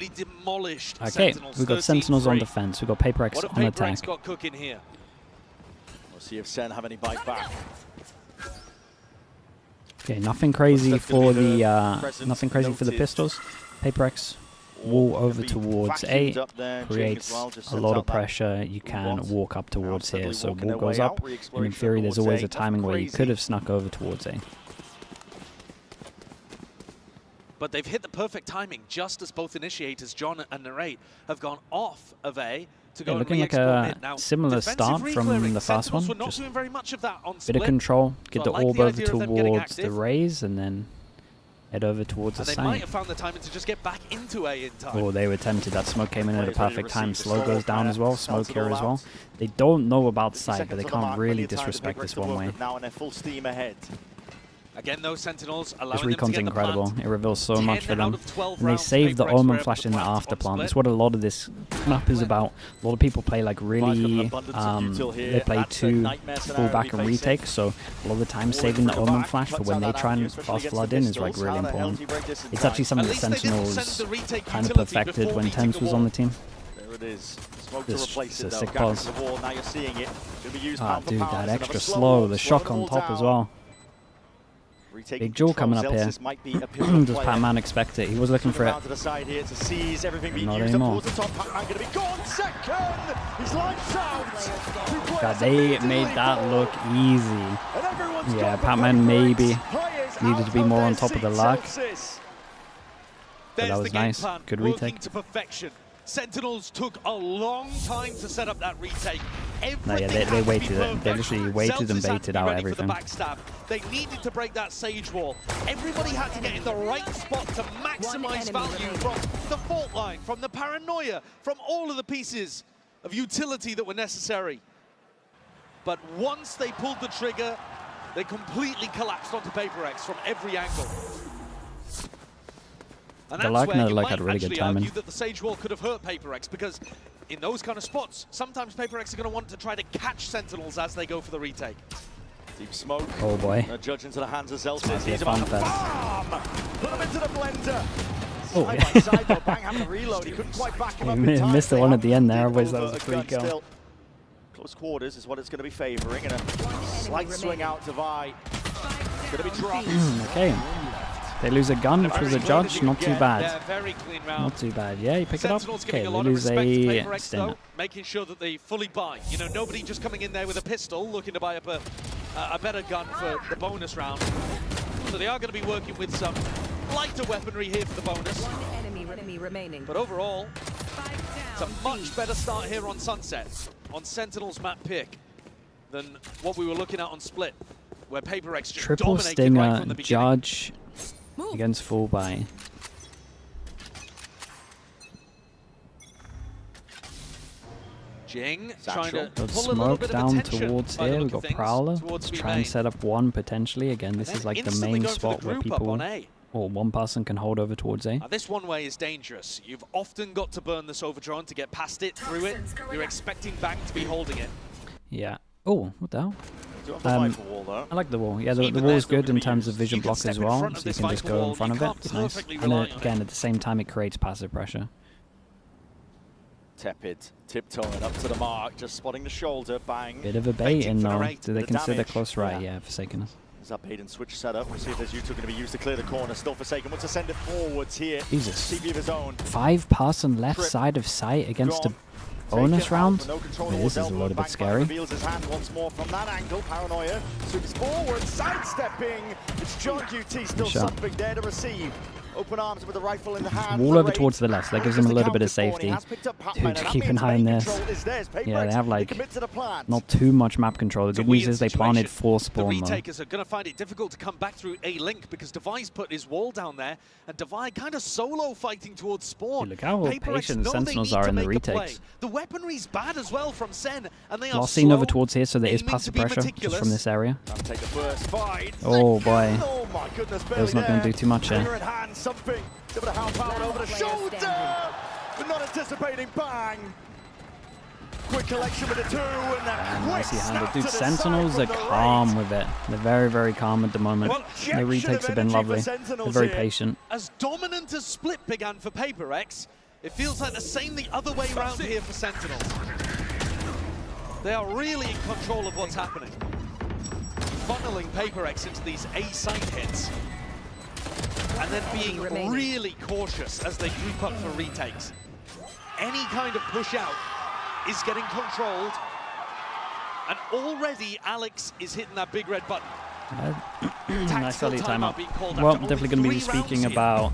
absolutely demolished. Okay, Sentinels, we've got Sentinels on defense. We've got PRX on attack. Got cooking here? We'll see if SEN have any bite back. Okay, nothing crazy for the pistols. PRX wall over towards A creates a lot of pressure. You can walk up towards here, so wall goes up, and in theory there's always a timing where you could have snuck over towards A. But they've hit the perfect timing just as both initiators, John and Narrate, have gone off of A to go looking like a similar start from the first one. Just bit of control, get the orb over towards the raise, and then head over towards the site. They might have found the timing to just get back into A in time. Oh, they were tempted. That smoke came in at a perfect time. Slow goes down as well. Smoke here as well. They don't know about site, but they can't really disrespect this one way. Now and full steam ahead. Again, those Sentinels allowing this recon's incredible. It reveals so much for them. And they save the PRX Omen Flash in the after plant. That's what a lot of this map is about. A lot of people play like really, they play two full back and retake, so a lot of the time saving the Omen Flash for when they try and fast flood in is like really important. It's actually something the Sentinels kind of perfected when Tense was on the team. There it is. Smoke This to replace is it, a though. sick Gap pause. into the wall. Now you're seeing it. Ah, dude, that extra slow. The shock on top as well. Big Jewel coming up here. Does Pac-Man expect it? He was looking for it. Not anymore. God, they made that look easy. Yeah, Pac-Man maybe needed to be more on top of the luck. But that was nice. Good retake. Sentinels took a long time to set up that retake. No, yeah, they waited it. They literally waited and baited out everything. They needed to break that Sage wall. Everybody had to get in the right spot to maximize value from the fault line, from the paranoia, from all of the pieces of utility that were necessary. But once they pulled the trigger, they completely collapsed onto PRX from every angle. And The that's where you like might had really good actually timing. argue that the Sage Wall could have hurt PRX, because in those kind of spots, sometimes PRX are going to want to try to catch Sentinels as they go for the retake. Deep smoke. Oh boy. Judge into the hands of Zelsis. Might be a He's about fun to fest. bomb! Put him into the blender. Oh, Side by side, though, Bang having to reload. He couldn't quite back him up in time. Missed the one at the end there. They Otherwise, that over was a free gun kill. still. Close quarters is what it's going to be favouring, and a slight swing out to Vi. Going to be dropped. Okay. They lose a gun, which was a judge. Not too bad. Yeah, very clean round. Not too bad. Yeah, you pick it up. Sentinels Okay, giving they a lot of lose respect to a PRX, stinner. though, making sure that they fully buy. You know, nobody just coming in there with a pistol looking to buy up a better gun for the bonus round. So they are going to be working with some lighter weaponry here for the bonus. One enemy remaining. But overall, it's a much better start here on Sunset, on Sentinel's map pick, than what we were looking at on Split, where PRX just Triple dominated stinger, right from the beginning. judge against full buy. Jing trying to Got pull a little smoke bit of down attention towards by the here. look We've of got things Prowler. towards Let's B try and main. set up one potentially. Again, this And is like the instantly main going for the spot where group up people, on A. or one person can hold over towards A. Now, this one way is dangerous. You've often got to burn this Overdrone to get past it, through it. You're expecting Bang to be holding it. Yeah. Oh, what the hell? Do have the Viper wall, though. I like the wall. Yeah, the Even wall is there's no good in gonna be terms of used. vision You can block step as in well, front of so you this can just Viper go wall. in front You of it. can't It's nice. perfectly And rely on again, at the same time, it creates passive pressure. Tepid, tiptoeing up to the mark, just spotting the shoulder, Bang. Bit of a bait Baiting in for though. Narrate. Do they The consider damage. close right? Yeah, Forsaken us. There's that bait and switch setup. We'll see if there's U2 going to be used to clear the corner. Still Forsaken. Wants to send it forwards here. Jesus. TP of his own. 5-person left side of sight against a bonus round? No control I mean, this is a elbow. little bit Bang scary. reveals his hand once more from that angle. Paranoia swings forward, sidestepping. It's John UT still shot. something there to receive. Open arms with the rifle in the hand. Wall over towards the left. That gives them a little bit of safety. Dude, keep an eye on this. Yeah, they have like not too much map control. The good news is they planted 4 spawn The though. retakers are going to find it difficult to come back through A link because Devi's put his wall down there, and Devi kind of solo fighting towards spawn. Dude, look how PRX patient the know they Sentinels need are to in the make a play. retakes. The weaponry's bad as well from Sen, and they are Last seen over slow, towards here, so there is aiming to passive be pressure just meticulous. from this area. Take the first fight. Oh boy. Oh my goodness, Bill's not going to do too much here. Finger in hand, something. Able to help out over the shoulder, but not anticipating Bang. Quick collection with the 2, and then quick Nicely handled. snap Dude, to the Sentinels side are from the calm right. with it. They're very, very calm at the moment. Well, Their retakes have been lovely. They're very patient. As dominant as Split began for PRX, It feels like the same the other way around here for Sentinels. They are really in control of what's happening. Funneling PRX into these A-site hits. And then being really cautious as they group up for retakes. Any kind of push out is getting controlled. And already Alex is hitting that big red button. Nice early timeout. Well, definitely going to be speaking about.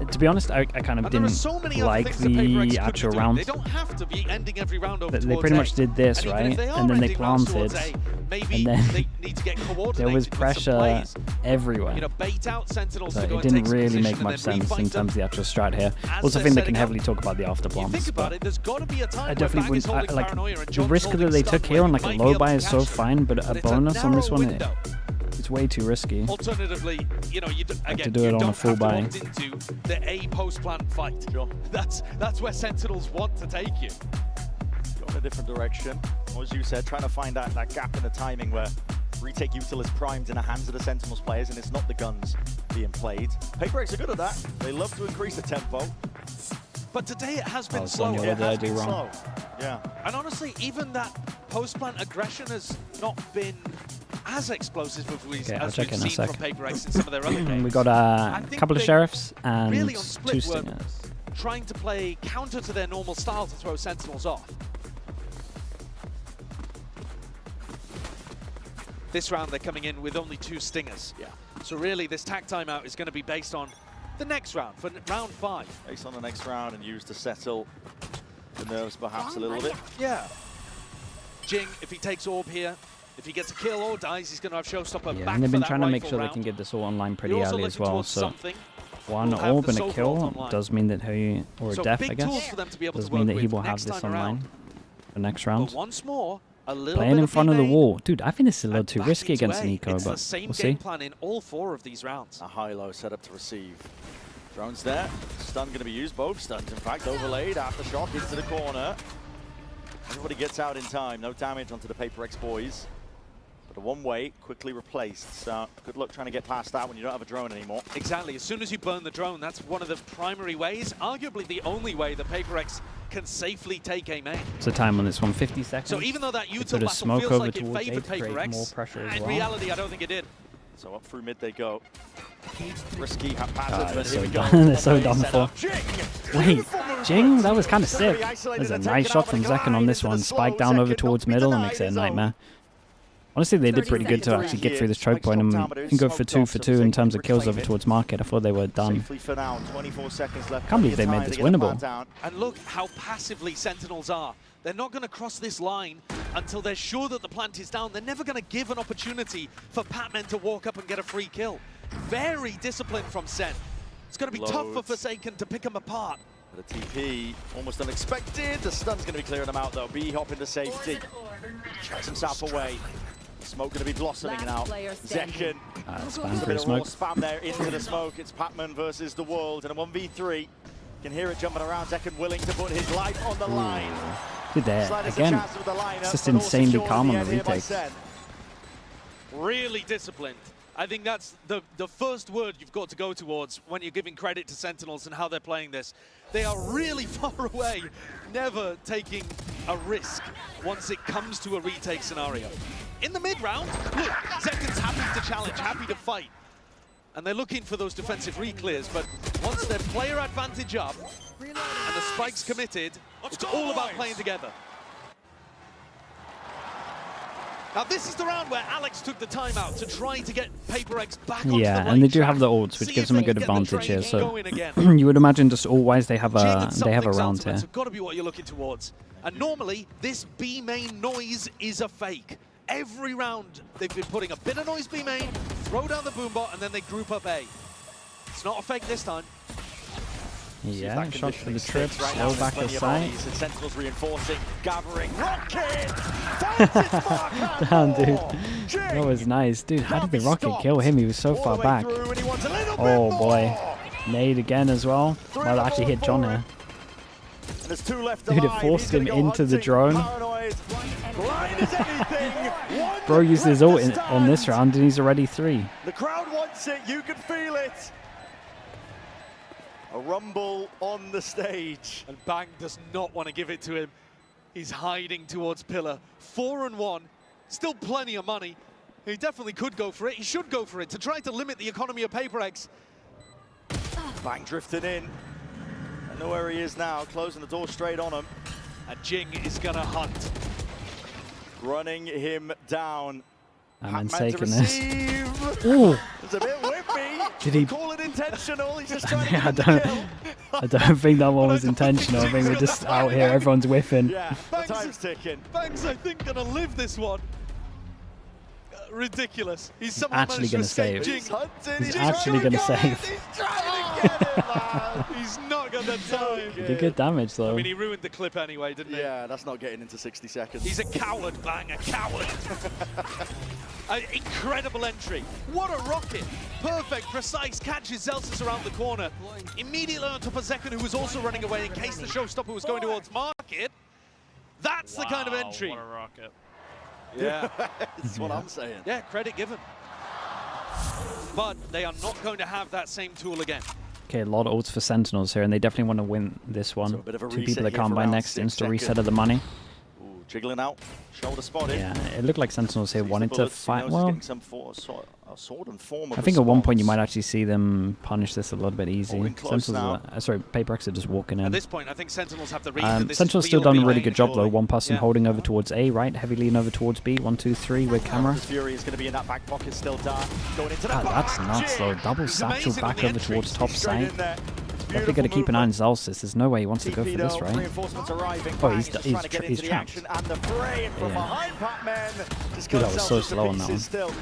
To be honest, I kind of didn't like the actual round. They don't have to be ending every round over. They pretty much did this, right? And then they planted, and then there was pressure everywhere. So it didn't really make much sense in terms of the actual strat here. Also, I think they can heavily talk about the after plants, but I definitely wouldn't like the risk that they took here on like a low buy is so fine, but a bonus on this one. It's way too risky. Alternatively, you know, you have to do it on a full buy. Into the A post-plant fight. Sure. That's where Sentinels want to take you. Go in a different direction. As you said, trying to find that gap in the timing where retake util is primed in the hands of the Sentinels players, and it's not the guns being played. PRX are good at that. They love to increase the tempo. But today it has been slow. What did I do wrong? Yeah. And honestly, even that post-plant aggression has not been as explosive as we've seen from PRX in some of their other games. We got a couple of sheriffs and really 2 stingers. Trying to play counter to their normal style to throw Sentinels off. This round they're coming in with only 2 stingers. Yeah. So really this tack timeout is going to be based on the next round, for round 5. Based on the next round and used to settle the nerves perhaps a little bit. Yeah. Jing, if he takes orb here, if he gets a kill or dies, he's going to have Showstopper back. And they've been trying to make sure they can get this all online pretty early as well. So one orb and a kill does mean that he, or a death, I guess, does mean that he will have this online for next round. But once more, playing in front of the wall. Dude, I think this is a little too risky against Nico, but we'll see. It's the same game plan in all 4 of these rounds. A high-low set up to receive. Drone's there. Stun going to be used. Both stuns, in fact, overlaid. Aftershock into the corner. Everybody gets out in time. No damage onto the PRX boys. But a one-way quickly replaced. So good luck trying to get past that when you don't have a drone anymore. Exactly. As soon as you burn the drone, that's one of the primary ways, arguably the only way the PRX can safely take a main. So time on this one, 50 seconds. So even though that util battle feels over like it favored PRX, more pressure as in well. reality, I don't think it did. So up through mid they go. Risky, haphazard, but they're here we go. They're so done for. Wait, Jing, that was kind of sick. There's a nice shot from Zeken on this one. Spike down over towards middle and makes it a nightmare. Honestly, they did pretty good to actually get through this choke point and go for 2 for 2 in terms of kills over towards market. I thought they were done. Can't believe they made this winnable. And look how passively Sentinels are. They're not going to cross this line until they're sure that the plant is down. They're never going to give an opportunity for Patman to walk up and get a free kill. Very disciplined from Sen. It's going to be tough for Forsaken to pick them apart. But a TP, almost unexpected. The stun's going to be clearing them out though. B-hop into safety. Checks himself away. Smoke going to be blossoming now. Zeken. Spam for smoke. Spam there into the smoke. It's Patman versus the world in a 1v3. You can hear it jumping around. Zeken willing to put his life on the line. Good there. Again, it's just insanely calm on the retake. Really disciplined. I think that's the first word you've got to go towards when you're giving credit to Sentinels and how they're playing this. They are really far away, never taking a risk once it comes to a retake scenario. In the mid-round, look, Zeken's happy to challenge, happy to fight. And they're looking for those defensive re-clears, but once their player advantage up and the spike's committed, it's all about playing together. Now this is the round where Alex took the timeout to try to get PRX back onto the right and they do track. have the ults, which gives them a good advantage here. So you would imagine just all-wise they have a round here. So got to be what you're looking towards. And normally this B main noise is a fake. Every round they've been putting a bit of noise B main, throw down the boombot, and then they group up A. It's not a fake this time. Yeah, shot for the trip, slow back of sight. Sentinels reinforcing, gathering, rocket! Damn, dude. That was nice. Dude, how did the rocket kill him? He was so far back. Oh, boy. Nade again as well. Well, that actually hit John here. Dude, it forced him into the drone. Bro used his ult on this round, and he's already 3. The crowd wants it. You can feel it. A rumble on the stage. And Bang does not want to give it to him. He's hiding towards Pillar. 4-1, still plenty of money. He definitely could go for it. He should go for it to try to limit the economy of PRX. Bang drifted in. I know where he is now, closing the door straight on him. And Jing is going to hunt. Running him down. And Pac-Man taking to this. receive. Ooh. It's a bit whippy. Did he call it intentional? He's just trying to I get the kill. I don't think that one was intentional. I think we're just out here, everyone's whiffing. Yeah, the time's ticking. Bang's, I think, going to live this one. Ridiculous. He's somehow actually going to save. Jing. He's actually going to save. He's trying to get it, man. He's not going to die. He did good damage, though. I mean, he ruined the clip anyway, didn't he? Yeah, that's not getting into 60 seconds. He's a coward, Bang, a coward. An incredible entry. What a rocket. Perfect, precise catches Zelsis around the corner. Immediately on top of Zekan, who was also running away in case the Showstopper was going towards Market. That's the kind of entry. What a rocket. Yeah. That's what I'm saying. Yeah, credit given. But they are not going to have that same tool again. Okay, a lot of ults for Sentinels here, and they definitely want to win this one. So a bit of a 2 reset people that here can't for buy round next, 6 insta reset seconds. of the money. Ooh, jiggling out, shoulder spotted. Yeah, it looked like Sentinels here Sees the wanted to bullets, he fight. knows he's Well, getting some sword and form of I think at one point you response. might actually see them punish this a little bit easy. Holding close Sentinels are, sorry, PRX are just walking in. At this point, I think Sentinels have the read that this Sentinel's is still real done a really lane, good job though. surely. One person Yeah. holding over towards A, right? Heavy lean over towards B. 1, 2, 3 with camera. Fury is going to be in that back pocket still, dark. Going into the God, that's nuts though. Double He's satchel amazing on back the over entry. towards top He's straight side. in there. Definitely got to keep an eye on Zalsis. There's no way he wants to go for this, right? Reinforcements arriving. Oh, Bang, he's just he's trying to get tra- he's into the trapped. action and the fray and from Yeah. behind Pac-Man. Just Dude, that cuts was so Zelsis to slow on that pieces one. still.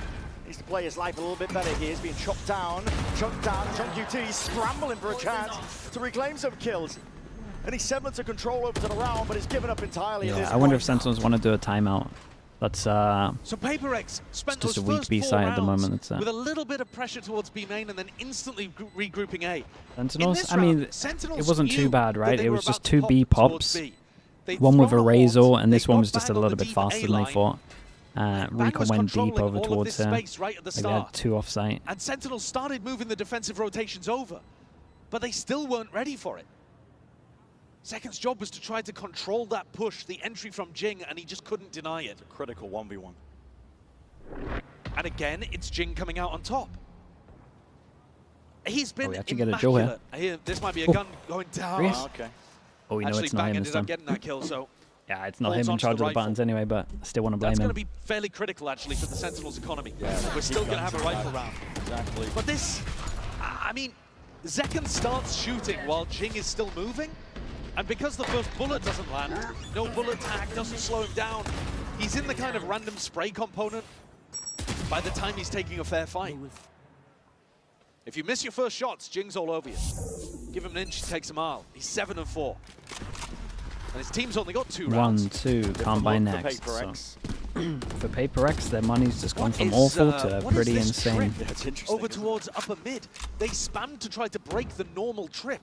Needs to play his life a little bit better here. He's being chopped down, chunked down. Chunk UT he's scrambling for a chance to reclaim some kills. And he's semblance of control over to the round, but he's given up entirely at Yeah, this I wonder point. if Sentinels want to do a timeout. That's So PRX spent It's just those a weak first B 4 side at the rounds moment, it's, with a little bit of pressure towards B main and then instantly regrouping A. In Sentinels. this I mean, round, Sentinels it wasn't too knew bad, that right? they It were was just about to 2 pop B towards pops. B. They'd One with a thrown Razor, ult, and this they one got was just a Bang on little the bit deep faster A than they line. thought. Bang Rico was went deep controlling over all of towards this her. space right at the Maybe had start. 2 off-site. And Sentinels started moving the defensive rotations over, but they still weren't ready for it. Second's job was to try to control that push, the entry from Jing, and he just couldn't deny it. Critical 1v1. And again, it's Jing coming out on top. He's been we actually get a Joe here. immaculate. This might be a gun going down. Reese? Oh, okay. Oh, we know Actually, it's not Bang him ended this up time. getting that kill, so Yeah, it's not holds him in onto charge the of the buttons rifle. anyway, but I still want to blame that's going him. to be fairly critical, actually, for the Sentinels' economy. Yeah, We're still going to have a rifle round. Exactly. But this, I mean, Zekan starts shooting while Jing is still moving. And because the first bullet doesn't land, no bullet tag doesn't slow him down. He's in the kind of random spray component by the time he's taking a fair fight. If you miss your first shots, Jing's all over you. Give him an inch, he takes a mile. He's 7-4. And his team's only got 2 rounds. 1, 2, can't buy next. So. For PRX, their money's just gone from awful to what is pretty this insane. trip That's interesting. over towards upper mid. They spammed to try to break the normal trip.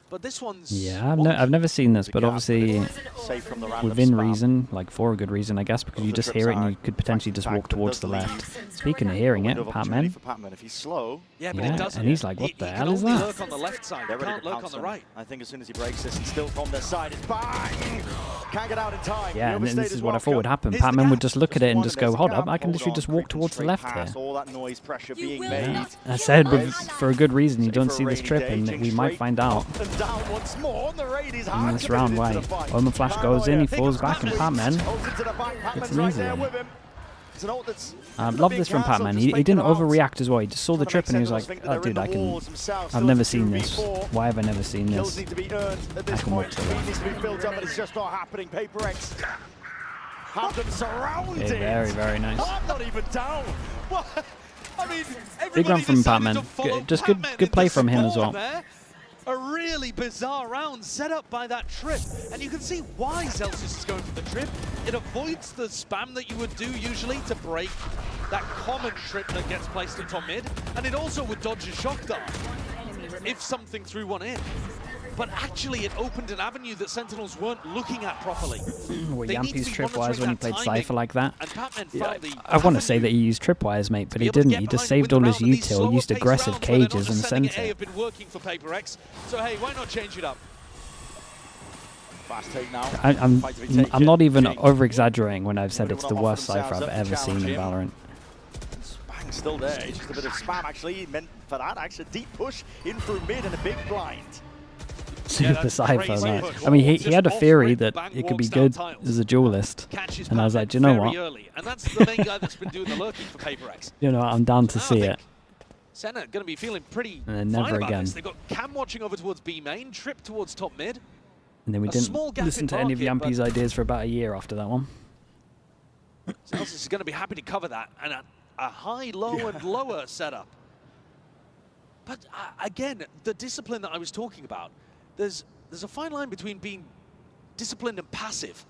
But this one's... Yeah, I've never seen this, but obviously Safe from the random within spam. reason, like for a good reason, I guess, because you just hear it and you could potentially just walk towards the left. Speaking of hearing it, Window of opportunity Pac-Man, for Pac-Man. If he's slow, Yeah, but Yeah, it doesn't. and he's like, what He the can hell is only that? lurk on the left side. they're He ready can't to lurk pounce on the him. right. I think as soon as he breaks this, and still from their side, it's bang! Can't get out in time. yeah, The and overstayed this is as what I well. thought would happen. Here's the Pac-Man would gap. just look at it and one, just there's go, the hold gap. up, I can literally on, just walk creeping towards the straight left past here. all that noise pressure being Yeah. made. I said, Right. for a good reason, you Save don't for a see this rainy trip, day, and Jing we might straight find out up and down once more on the raid. He's in hard this committed round into why. the fight. Omen Flash goes in, he Paranoia. falls back, and Pac-Man. Holds into the back. Pac-Man's an right easy there one. with him. It's an ult that's Love this from Pac-Man. He didn't overreact as well. He just saw the trip and he was like, oh, dude, I've never seen this. Why have I never seen Kills this? need to be earned at this can walk point. to Speed that. needs to be built up, but it's just not happening. PRX have them surrounded. Okay, very, very nice. I'm not even down. What? I mean, Big run everybody from decided Pac-Man. to follow Just Pac-Man good play into from him as spawn well. there. A really bizarre round set up by that trip. And you can see why Zelsis is going for the trip. It avoids the spam that you would do usually to break that common trip that gets placed in top mid. And it also would dodge a shock dart if something threw one in. but actually it opened an avenue that Sentinels weren't looking at properly. Were They need to Yampi's be tripwires monitoring when he that played timing, Cypher like that? and Patman Yeah, found the I want to say avenue that he used tripwires, mate, but he to be able to didn't. get He just behind saved with all the his round, and these util, used slower-paced aggressive rounds where they're not cages, and just sending sent it A it. have been working for PRX. So hey, why not change it up? Fast take now. I'm not even over-exaggerating when I've said it's the worst Cypher I've ever seen in Valorant. Bang's still there. It's just a bit of spam, actually, meant for that. Actually, deep push in through mid and a big blind. Super Cypher, crazy man. push. I mean, he Just had a off theory rip, that Bang it could be walks down good tiles. as a duelist. Catches And I was Patman like, do you know very what? early, and that's the main guy that's been doing the lurking for PRX. You know, I'm down to Now I see think it. Senna going to be feeling pretty And then fine never about again. this. They've got Cam watching over towards B main, Trip towards top mid. And then we A didn't small gap listen in to any of market, Yampi's ideas for about a year after that one. Celsius is going to be happy to cover that, and a high, low, and lower setup. But again, the discipline that I was talking about, there's a fine line between being disciplined and passive.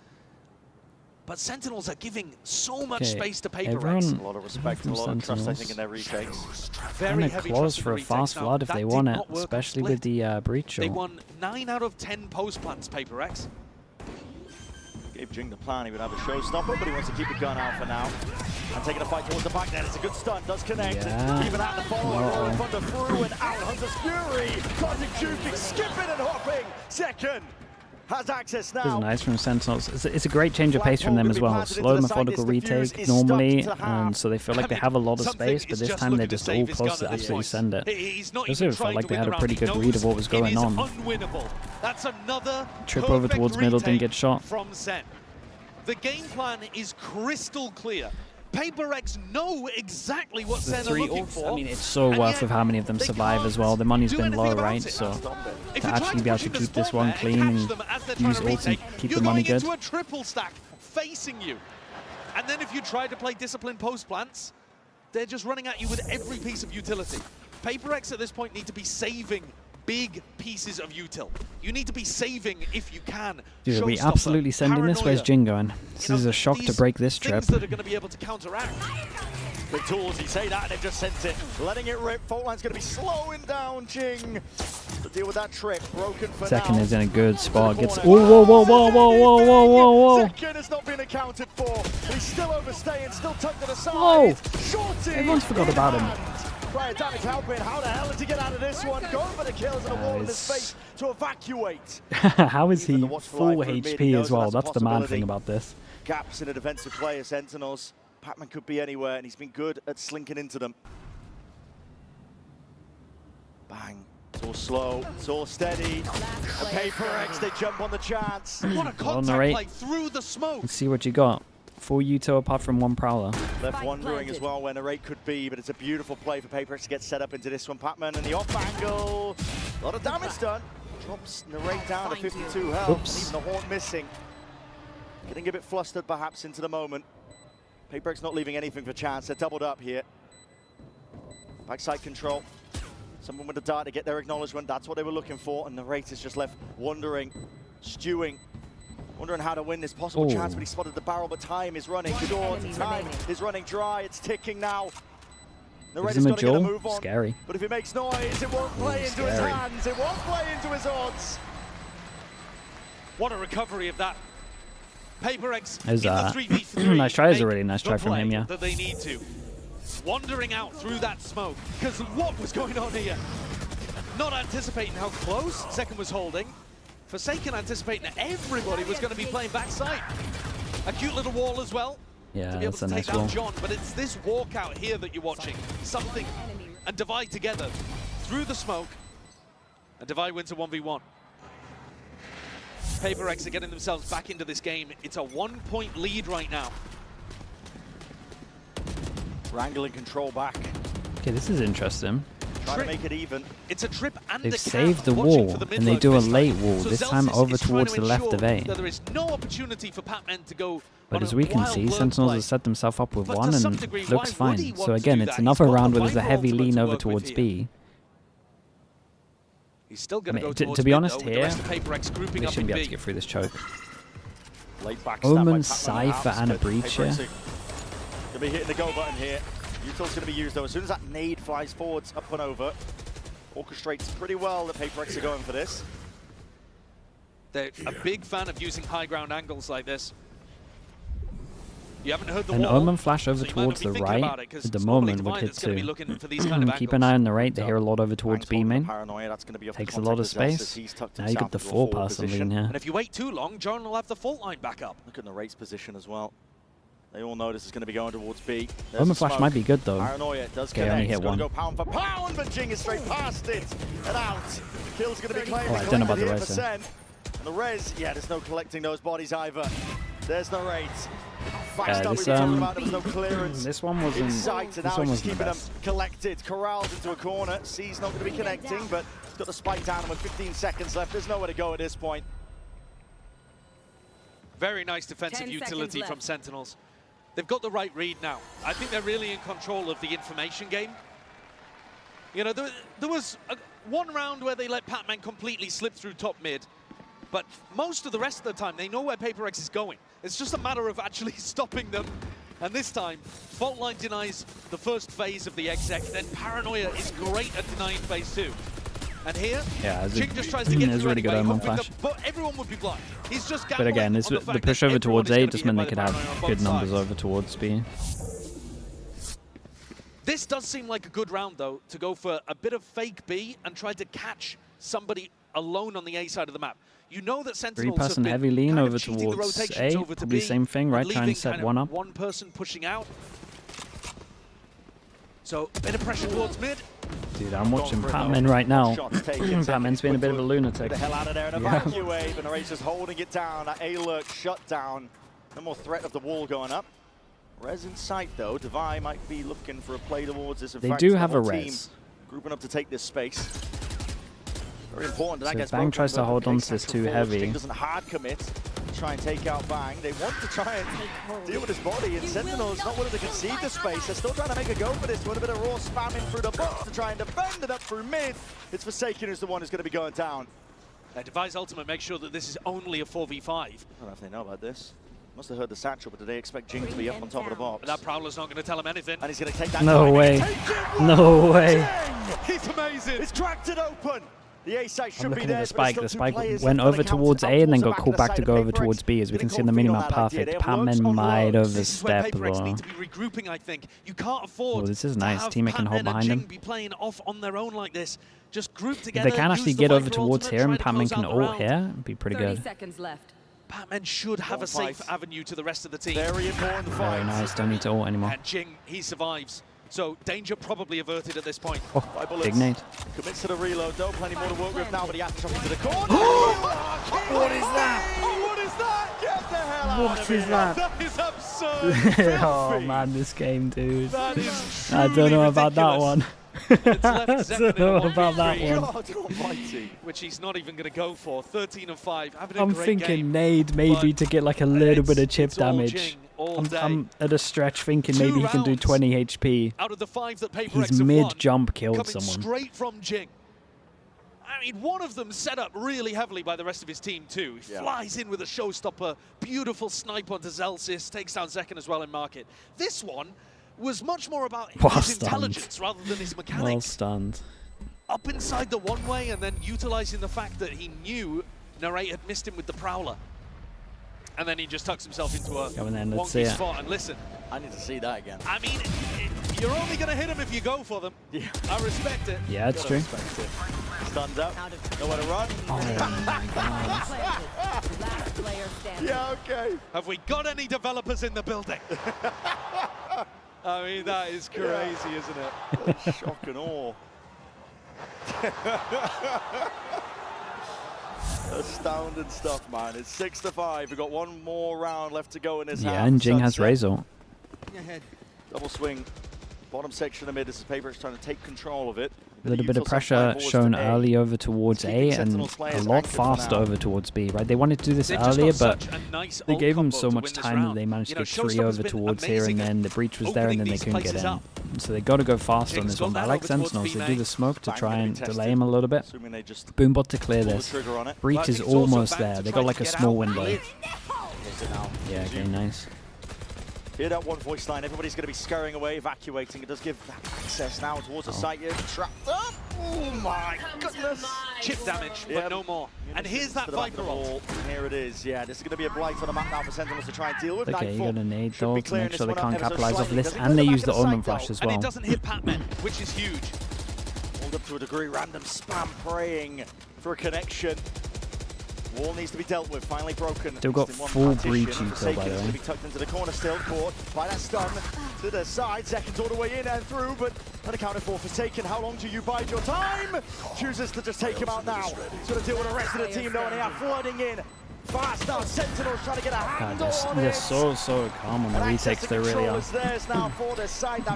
But Sentinels are giving so much space to PRX. A lot of respect and a lot of trust, I think, in their retakes. Very And a heavy clause trust in for the a retakes. fast Now, flood if that they did want it, not work on especially Split. with the breach. They won 9 out of 10 post plants, PRX. Gave Jing the plan he would have a showstopper, but he wants to keep the gun out for now. And taking a fight towards the back there. It's a good stun, does connect. Yeah. Even out the follow, rolling Thunder through and out. Hunter's Fury, starting juking, skipping and hopping. Second has access now. This is nice from Sentinels. It's a great change of pace from them as well. Slow, methodical retake normally, and so they feel like they have a lot of space, but this time they just all close to absolutely send it. Also, it felt like they had a pretty good read of what was going on. That's another Trip over towards middle, didn't get shot. From SEN. The game plan is crystal clear. PRX know exactly what SEN are looking for. I mean, it's so worth of how many of them survive as well. The money's been low, right? So to actually be able to keep this one clean and use ults and keep the money good. You're going into a triple stack facing you. And then if you try to play disciplined post plants, they're just running at you with every piece of utility. PRX at this point need to be saving big pieces of util. You need to be saving if you can. Dude, are we absolutely sending this? Where's Jing going? This is a shock to break this trip. Things that are going to be able to counteract. Good tools, you say that, and they've just sent it. Letting it rip. Fault line's going to be slowing down Jing to deal with that trip. Broken for Second now. is in a good spot. Gets. Whoa, whoa, whoa, whoa, whoa, whoa, whoa, whoa, whoa. Second has not been accounted for. He's still overstaying, still tucked to the side. Whoa. Shorty. Everyone's forgot about him. Player damage helping. How the hell did he get out of this one? Going for the kills and a wall in his face to evacuate. How is he Even the watch for full life through mid, he HP knows as well? that's a That's the mad possibility. thing about this. Gaps in a defensive player, Sentinels. Patman could be anywhere, and he's been good at slinking into them. Bang. It's all slow, it's all steady. And PRX, they jump on the chance. What a contact play through the smoke. Let's see what you got. 4 util apart from 1 prowler. Left wondering as well where Narrate could be, but it's a beautiful play for PRX to get set up into this one. Patman and the off angle. A lot of damage done. Drops Narrate down to 52 health. Oops. Even the horn missing. Getting a bit flustered perhaps into the moment. PRX not leaving anything for chance. They're doubled up here. Backside control. Someone with a dart to get their acknowledgement. That's what they were looking for. And Narrate is just left wondering, stewing. Wondering how to win this possible chance, but he spotted the barrel, but time is running short. Time is running dry. It's ticking now. Gives him a jaw. Scary. But if he makes noise, it won't play into his hands. It won't play into his odds. What a recovery of that. PRX Is in the 3v3. Nice try. Is a really nice try from him, yeah. That they need to. Wandering out through that smoke, because what was going on here? Not anticipating how close Second was holding. Forsaken anticipating that everybody was going to be playing backside. A cute little wall as well. Yeah, to be able that's to a take nice down wall. John, but it's this walkout here that you're watching. Something and Divide together through the smoke, and Divide wins a 1v1. PRX are getting themselves back into this game. It's a 1-point lead right now. Wrangling control back. Okay, this is interesting. Trying to make it even. It's a trip and They've a saved the Cam wall, for the and they do a mid-lurk late this wall, So this time Celsius over is trying towards to the left of ensure A. that there is no opportunity for Patman to go. But as we can see, Sentinels has set themselves up with But one to some and degree, looks why would fine. he want So to again, do it's that? another He's got round the where there's a Viper heavy ultimate lean to over work with towards here. B. He's still going I mean, to go towards to be mid, honest though, with here, the rest of PRX grouping They up shouldn't in be able B. to get through this choke. Late backstab Omen, by Patman Cypher, and a breach here. Going to be hitting the go button here. Util's going to be used though. As soon as that nade flies forwards, up and over, orchestrates pretty well that PRX are going for this. They're a big fan of using high ground angles like this. You haven't heard the An wall, Omen flash over so you might towards not be the thinking right about it, 'cause at the it's normally moment with Divine hit that's gonna be 2. looking for these kind of Keep an angles. eye on the right. They hear a lot over towards B main. Takes a lot of space. Now you get the 4-person lean here. And if you wait too long, John will have the fault line back up. Look at the race position as well. They all know this is going to be going towards B. Omen flash might be good though. Paranoia does Okay, connect. only hit one. Go pound for pound, but Jing is straight past it and out. Kill's going to be claimed. Oh, I don't know about the res. And the res, yeah, there's no collecting those bodies either. There's no rate. This no clearance. This one wasn't. Sight, and This now one he's wasn't the keeping them best. collected. Corralled into a corner. C's not going to be connecting, but he's got the spike down and with 15 seconds left. There's nowhere to go at this point. Very nice defensive utility from Sentinels. They've got the right read now. I think they're really in control of the information game. You know, there was one round where they let Pac-Man completely slip through top mid, but most of the rest of the time, they know where PRX is going. It's just a matter of actually stopping them. And this time, Fault Line denies the first phase of the exec, then Paranoia is great at denying phase 2. And here, Jing just tries to get through really good anyway, Omen hoping flash. but everyone would be blind. He's just But again, the the push over towards A just meant they could have good numbers over towards B. This does seem like a good round, though, to go for a bit of fake B and try to catch somebody alone on the A side of the map. You know that Sentinels have 3-person been heavy lean kind of over cheating the towards rotations A. over to Probably B, same thing, right? Trying leaving to set kind of one up. one person pushing out. So, a bit of pressure towards mid. Dude, I'm watching Pac-Man right now. Pac-Man's being a bit of a lunatic. Get the hell out of there and evacuate. And the race is holding it down. That A-lurk shut down. No more threat of the wall going up. Res in sight though. Divine might be looking for a play towards this. In They fact, do the have a whole res. team grouping up to take this space. Very important that So gets Bang broken, tries to but hold the on case to this central too forward. heavy. Jing doesn't hard commit. Try and take out Bang. They want to try and deal with his body, and Sentinel's not willing to concede the space. They're still trying to make a go for this. Want a bit of raw spamming through the box to try and defend it up through mid. It's Forsaken who's the one who's going to be going down. Device Ultimate makes sure that this is only a 4v5. I don't know if they know about this. Must have heard the satchel, but do they expect Jing to be up on top of the box? But that Prowler's not going to tell him anything. And he's going to take that. No way. No way. He's amazing. It's cracked it open. The A side should I'm be looking there. at the spike. The spike went on over towards A and then got called back to go over towards B. As we can see in the minimap, perfect. Pac-Man might This is where overstep PRX though. need to be regrouping, I think. You can't afford Oh, this is nice. to have Teammate can hold Pac-Man and behind Jing him. be playing off on their own like this. Just group If together. they can actually use the get over Viper towards ultimate, here and try to Pac-Man close can out the ult round. here, it'd be pretty 30 good. seconds left. Pac-Man should have a safe avenue to the rest of the team. Very important fight. Very nice. Don't need to ult anymore. And Jing, he survives. So danger probably averted at this point. Oh, big nade. Commits to the reload though. Plenty more to work with now, but he has to drop into the corner. What is that? Oh, what is that? Get the hell out What of is here. that? That is absurd. Oh man, this game, dude. That is I don't know about that ridiculous. one. It's left I Zekken don't in a know about that 1v3, one. God almighty. which he's not even going to go for. 13 of 5. Having a I'm great thinking game. nade maybe but to get like a little bit of chip it's all damage. Jing all day. I'm at a stretch thinking Two maybe he can do rounds 20 HP. Out of the 5 that PRX He's have won, mid-jump killed coming someone. straight from Jing. I mean, one of them set up really heavily by the rest of his team too. He flies in with a showstopper, beautiful snipe onto Zelsis, takes down Zekken as well in market. This one was much more about his intelligence rather than his mechanics. Well stunned. Up inside the one-way and then utilizing the fact that he knew Narrate had missed him with the Prowler. And then he just tucks himself into a wonky spot. And listen, I need to see that again. I mean, you're only going to hit him if you go for them. Yeah. I respect it. Yeah, it's true. Stuns up. Nowhere to run. Oh my god. Last player standing. Yeah, okay. Have we got any developers in the building? I mean, that is crazy, isn't it? Shock and awe. Astounding stuff, man. It's 6-5. We've got one more round left to go in this half. Yeah, and Jing has Sunset. Razor. Double swing. Bottom section of mid. This is PRX trying to take control of it. A little bit of pressure shown early over towards A and a lot faster over towards B, right? They wanted to do this earlier, but they gave them so much time that they managed to get 3 over towards here, and then the breach was there and then they couldn't get in. So they got to go faster on this one. But I like Sentinels. They do the smoke to try and delay him a little bit. Boombot to clear this. Breach is almost there. They got like a small window. Yeah, okay, nice. Hear that one voice line. Everybody's going to be scurrying away, evacuating. It does give that access now towards the site here. Trapped up. Oh my goodness. Chip damage, but no more. And here's that Viper ult. Here it is. Yeah, this is going to be a blight on the map now for Sentinels to try and deal with. Okay, you're going to need those to make sure they can't ever so capitalize off slightly, this. because it And they goes use back the at the Omen site, Flash though. as And well. it doesn't hit Patman, which is huge. Hold up to a degree, random spam praying for a connection. Wall needs to be dealt with, finally broken. Still got full breach util, by the way. Going to be tucked into the corner still, caught by that stun to the side. Seconds all the way in and through, but unaccounted for Forsaken. How long do you bide your time? Chooses to just take him out now. He's going to deal with the rest of the team though, and they are flooding in. Fast now, Sentinels trying to get a handle on They're it. so calm on the retakes, they really are.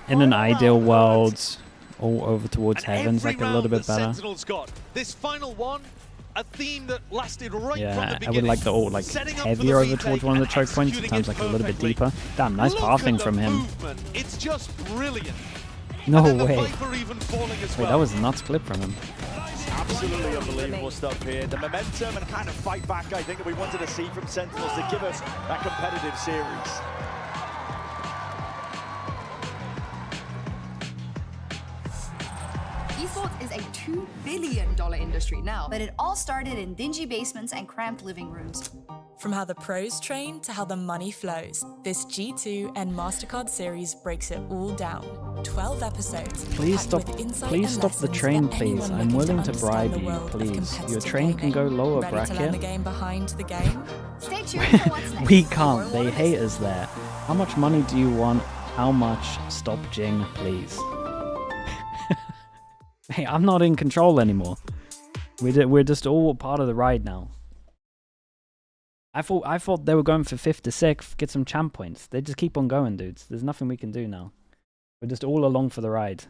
In an ideal world, all over towards Heavens, like a little bit better. Sentinels got this final one, a theme that lasted right from the Yeah, beginning. I would like the ult like heavier over towards one of the choke points, sometimes like a little bit deeper. Damn, nice pathing from him. Movement. It's just brilliant. No and then way. The Viper even falling as Wait, well. that was a nuts clip from him. Absolutely unbelievable stuff here. The momentum and kind of fight back, I think, that we wanted to see from Sentinels to give us that competitive series. Esports is a $2 billion industry now, but it all started in dingy basements and cramped living rooms. From how the pros train to how the money flows, this G2 and MasterCard series breaks it all down. 12 episodes. Please stop the train, please. I'm willing to bribe you, please. Your train can go lower, Ready to learn the bracket. game behind the game? Stay tuned for what's next. We can't. They hate us there. How much money do you want? How much? Stop Jing, please. Hey, I'm not in control anymore. We're just all part of the ride now. I thought they were going for 5th to 6th, get some champ points. They just keep on going, dudes. There's nothing we can do now. We're just all along for the ride.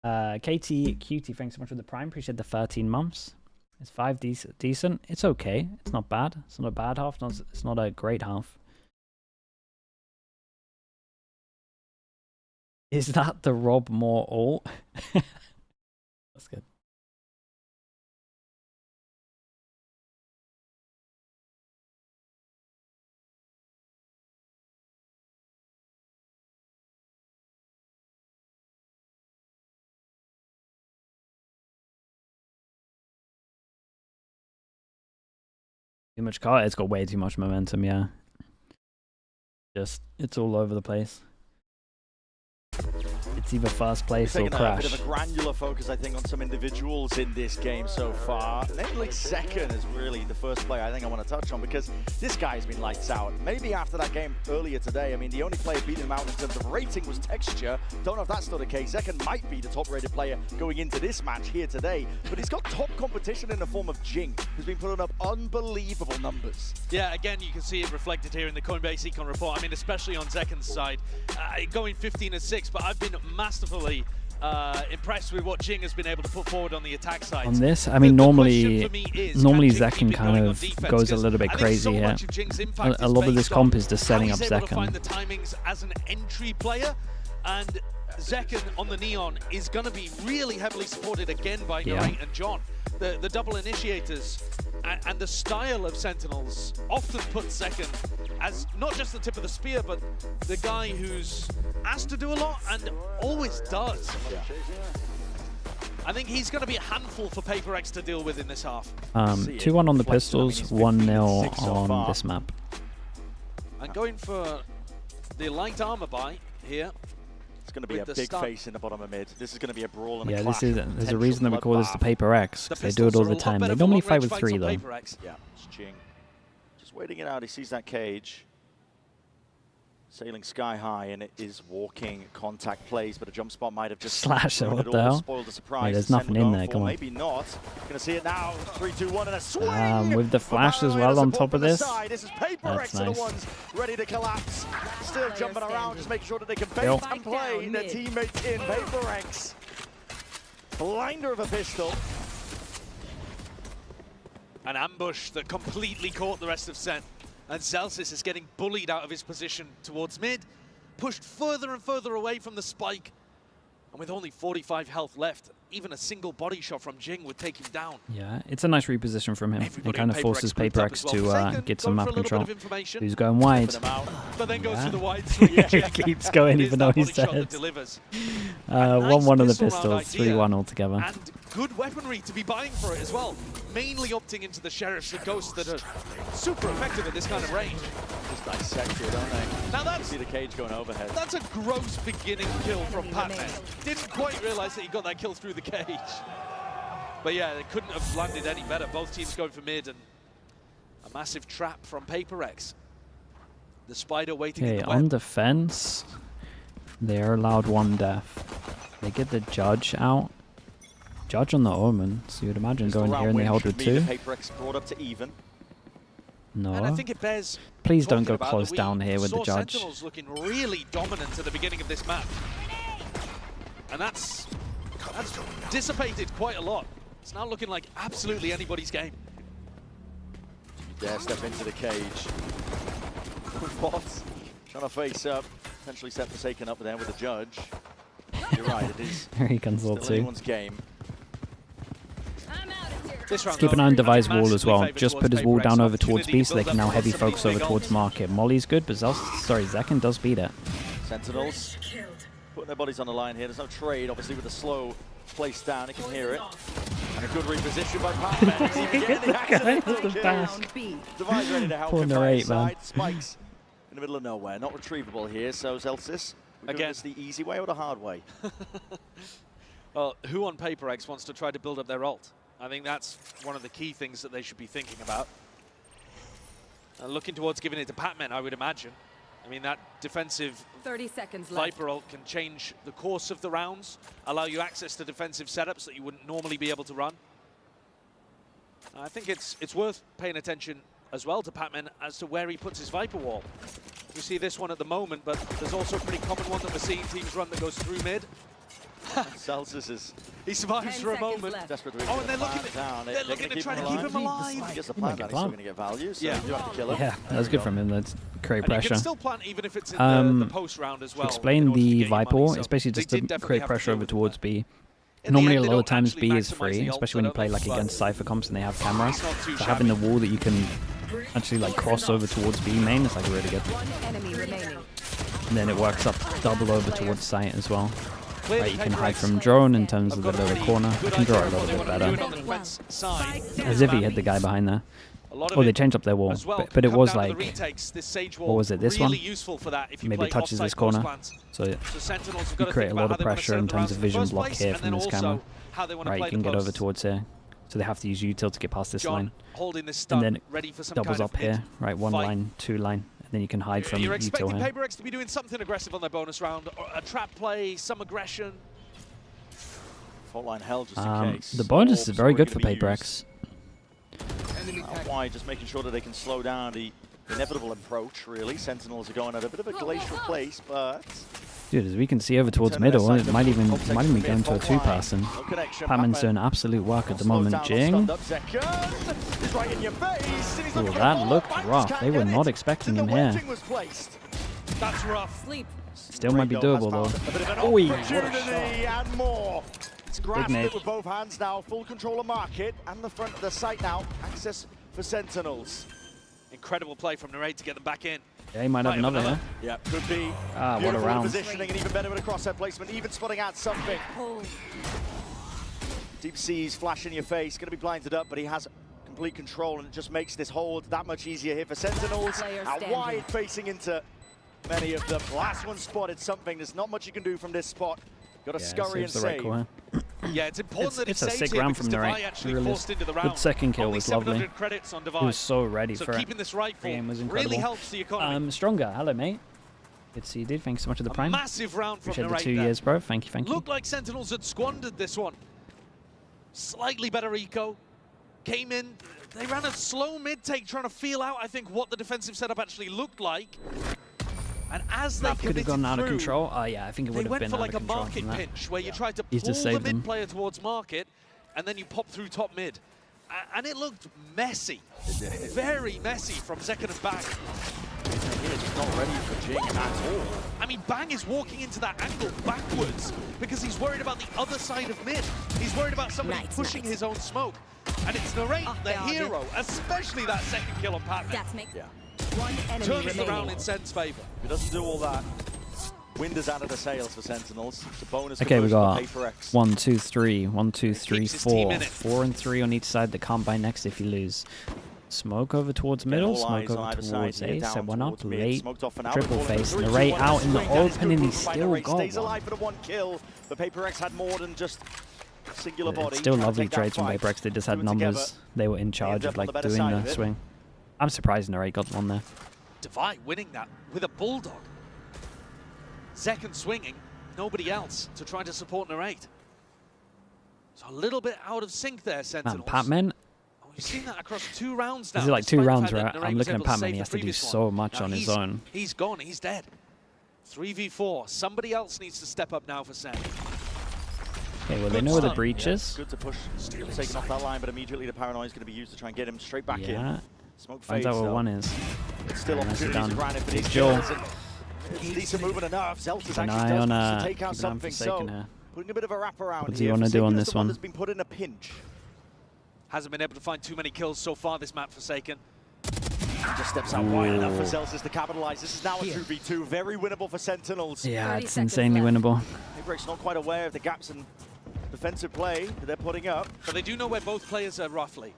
KT Cutie, thanks so much for the prime. Appreciate the 13 months. Is 5 decent? It's okay. It's not bad. It's not a bad half. It's not a great half. Is that the Rob Moore ult? That's good. Too much car. It's got way too much momentum, yeah. It's all over the place. It's either first place or crash. A bit of a granular focus, I think, on some individuals in this game so far. Namely, Second is really the first player I think I want to touch on, because this guy has been lights out. Maybe after that game earlier today, I mean, the only player beating him out in terms of rating was Texture. Don't know if that's still the case. Second might be the top-rated player going into this match here today, but he's got top competition in the form of Jing, who's been putting up unbelievable numbers. Yeah, again, you can see it reflected here in the Coinbase Econ report. I mean, especially on Zeken's side, going 15-6, but I've been masterfully impressed with what Jing has been able to put forward on the attack side. On this, I mean, normally Zekken kind of goes a little bit crazy here. A lot of this comp is just setting up Zekken. Find the timings as an entry player, and Zekken on the Neon is going to be really heavily supported again by Narrate and John. The double initiators and the style of Sentinels often puts Zekken as not just the tip of the spear, but the guy who's asked to do a lot and always does. Yeah. I think he's going to be a handful for PRX to deal with in this half. 2-1 on the pistols, 1-0 on this map. And going for the light armor buy here. It's going to be a big face in the bottom of mid. This is going to be a brawl and a Yeah, clash. there's a reason that we call this the PRX, because they do it all the time. They normally fight with 3 though. Yeah, it's Jing. Just waiting it out. He sees that cage. Sailing sky high, and it is walking contact plays, but a jump spot might have just Slasher, what the hell? spoiled the surprise. Wait, there's nothing in there, come on. Maybe not. Gonna see it now. 3, 2, 1, and a swing! With the flash as well on top of this. This is PRX are the ones ready to collapse. Still jumping around, just making sure that they can bait and play their teammates in. PRX. Blinder of a pistol. An ambush that completely caught the rest of SEN. And Celsius is getting bullied out of his position towards mid, pushed further and further away from the spike. And with only 45 health left, even a single body shot from Jing would take him down. Yeah, it's a nice reposition from him. Everybody It kind of forces PRX to get some map control. He's going wide. But then goes for the wide swing. Keeps going even though he's dead. 1-1 on the pistols, 3-1 altogether. And good weaponry to be buying for it as well. Mainly opting into the Sheriffs and Ghosts that are super effective at this kind of range. Just dissect it, don't they? Now that's... See the cage going overhead. That's a gross beginning kill from Patman. Didn't quite realize that he got that kill through the cage. But yeah, they couldn't have landed any better. Both teams going for mid, and a massive trap from PRX. The Spider waiting in the web. On defense, they are allowed 1 death. They get the Judge out. Judge on the Omen, so you'd imagine going here and they hold with 2. PRX brought up to even. No. And I think it bears Please don't go close down here with the Judge. Sentinels looking really dominant at the beginning of this map. And that's dissipated quite a lot. It's now looking like absolutely anybody's game. Dare step into the cage. What? Trying to face up. Potentially set Forsaken up there with the Judge. You're right, it is. Here he comes all still too. anyone's game. Let's keep an eye on Devi's wall as well. Just put his wall down over towards B so they can now heavy focus over towards market. Molly's good, but Zekken does beat it. Sentinels putting their bodies on the line here. There's no trade, obviously, with the slow place down. You can hear it. And a good reposition by Patman. He's even getting the access. Devi's ready to help him by his side. Spikes in the middle of nowhere. Not retrievable here, so Zelsis. Again, it's the easy way or the hard way? Well, who on PRX wants to try to build up their ult? I think that's one of the key things that they should be thinking about. Looking towards giving it to Patman, I would imagine. I mean, that defensive 30 seconds left. Viper ult can change the course of the rounds, allow you access to defensive setups that you wouldn't normally be able to run. I think it's worth paying attention as well to Patman as to where he puts his Viper wall. We see this one at the moment, but there's also a pretty common one that we're seeing teams run that goes through mid. Celsius is... He survives for a moment. Oh, and they're looking to try to keep him alive. I guess the plan is still going to get value, so you have to kill him. Yeah, that was good from him. Let's create And pressure. you can still plant even if it's in the post round as well. Explain the Viper wall. It's basically just to create pressure over towards B. Normally, a lot of times B is free, especially when you play like against Cypher comps and they have cameras. So having the wall that you can actually like cross over towards B main is like really good. And then it works up double over towards site as well. Right, you can hide from drone in terms of the lower corner. You can draw a little bit better. As if he hit the guy behind there. Oh, they changed up their wall, but it was like, what was it, this one? Maybe it touches this corner. So you create a lot of pressure in terms of vision block here from this camera. Right, you can get over towards here. So they have to use util to get past this line. And then it doubles up here. Right, 1 line, 2 line. And then you can hide from You're util expecting here. PRX to be doing something aggressive on their bonus round, or a trap play, some aggression. Fault line held just in case. The bonus is very good for PRX. Why? Just making sure that they can slow down the inevitable approach, really. Sentinels are going at a bit of a glacial pace, but... Dude, as we can see over towards middle, it might even be going to a 2-person. Patman's doing absolute work at the moment. Jing. Oh, that looked rough. They were not expecting him here. That's rough. Still might be doable though. Oi, what a shot. It's grasped it with both hands now. Full control of market and the front of the site now. Access for Sentinels. Incredible play from Narrate to get them back in. Yeah, he might have another here. Yeah, could be. Ah, what a round. Positioning and even better with a crosshair placement, even spotting out something. Deep Seas flash in your face, going to be blinded up, but he has complete control and it just makes this hold that much easier here for Sentinels. Out wide, facing into many of them. Last one spotted something. There's not much you can do from this spot. Got to scurry and save. Yeah, it's important that it's a sick round from Narrate. Really, the second kill was lovely. He was so ready for it. Keeping this rifle the game was incredible. really helps the economy. Stronger, hello mate. Good to see you, dude. Thanks so much for the prime. Massive round from Appreciate Narrate the 2 years, bro. Thank you, thank you. Looked like Sentinels had squandered this one. Slightly better eco. Came in, they ran a slow mid-take trying to feel out, I think, what the defensive setup actually looked like. And as they could have gone out of control. Oh yeah, I think it would have been out of control. They went for like a market pinch where you tried to pull the mid player towards market and then you pop through top mid. And it looked messy. Very messy from second and back. is not ready for Jing at all. I mean, Bang is walking into that angle backwards because he's worried about the other side of mid. He's worried about somebody pushing his own smoke. And it's Narrate, the hero, especially that second kill on Patman. Yeah. One enemy Turns remaining. around in Sen's favor. If he doesn't do all that, wind is out of the sails for Sentinels. It's a bonus. Okay, we got PRX. 1, 2, 3, 1, 2, 3, Keeps his team 4. in it. 4 and 3 on each side that can't buy next if you lose. Smoke over towards middle, All smoke eyes on over either towards side, A, here, set down one up, towards mid. late, Smoked off for now, triple but calling face, for 3, Narrate 2, 1 out in the swing. That is open and he good by still Narrate. got Stays one. alive for the 1 kill, but PRX had more than just a singular body. It's still Trying to lovely take that trades from fight. PRX, they just had Two together. numbers, they were in charge ends of up on like the better doing side of the it. swing. I'm surprised Narrate got one there. Divide winning that with a bulldog. Second swinging, nobody else to try to support Narrate. So a little bit out of sync there, Man, Sentinels. Patman, Oh, we've seen that across 2 rounds now. this is like 2 despite the rounds, fact that right? Narrate I'm was looking at able to Patman, save he the has to do previous one. so much Now on his own. He's gone, he's dead. 3v4, somebody else needs to step up now for Sen. Okay, well they Good know where the stun. breach is. Good to push. Taking off that line, but immediately the paranoia is going to be used to try and get him straight back Yeah. in. Smoke Finds fades out where though. 1 is. It's still And that's it opportunities done. around it, but Big it's Joel. It's decent movement enough. Zeltis Keep an actually eye on, does to take keep out an eye on something, Forsaken so here. putting a bit of a wrap around What does here. he wanna do Forsaken on is this the one? that's been put in a pinch. Hasn't been able to find too many kills so far this map, Forsaken. Just steps out wide enough for Zeltis to capitalize. This is now a 2v2, very winnable for Sentinels. Yeah, 30 it's seconds insanely left. winnable. PRX not quite aware of the gaps in defensive play that they're putting up. But they do know where both players are roughly.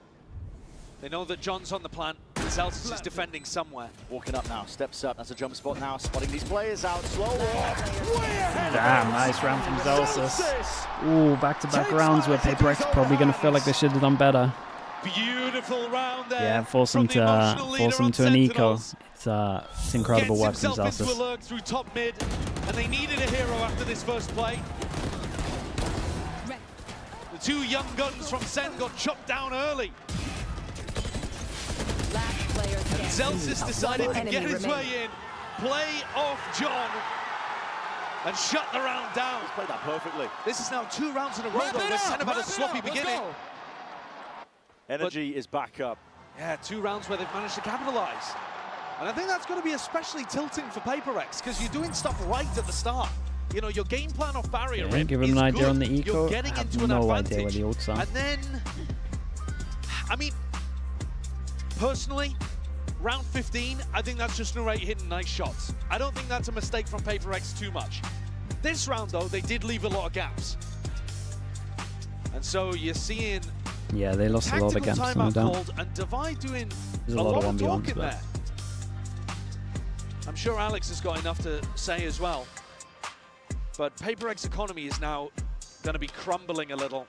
They know that John's on the plant, Zeltis is defending somewhere. Walking up now, steps up. That's a jump spot now, spotting these players out. Slow walk, way ahead. Damn, nice round from Zelsis. Zelsis. Ooh, back-to-back rounds where PRX probably going to feel like they should have done better. Beautiful round there. Yeah, force them from the emotional leader on to an eco. Sentinels. It's incredible work Gets from himself into a Zelsis. lurk through top mid, and they needed a hero after this first play. The 2 young guns from Sen got chopped down early. Last player standing. Zelsis decided One to enemy get his remaining. way in, play off John, and shut the round down. Played that perfectly. This is now 2 rounds in a row, though. Where Sen have had a sloppy beginning. Energy is back up. Yeah, 2 rounds where they've managed to capitalize. And I think that's going to be especially tilting for PRX, because you're doing stuff right at the start. You know, your game plan off barrier Yeah, rip give him is an idea good. on the eco. You're getting I have into an no advantage. idea where the ults are. And then, I mean, personally, round 15, I think that's just Narrate hitting nice shots. I don't think that's a mistake from PRX too much. This round, though, they did leave a lot of gaps. And so you're seeing Yeah, they lost a lot of tactical gaps, no timeout doubt. called and Divide doing There's a lot of 1v1s, talking but- there. I'm sure Alex has got enough to say as well. But PRX economy is now going to be crumbling a little.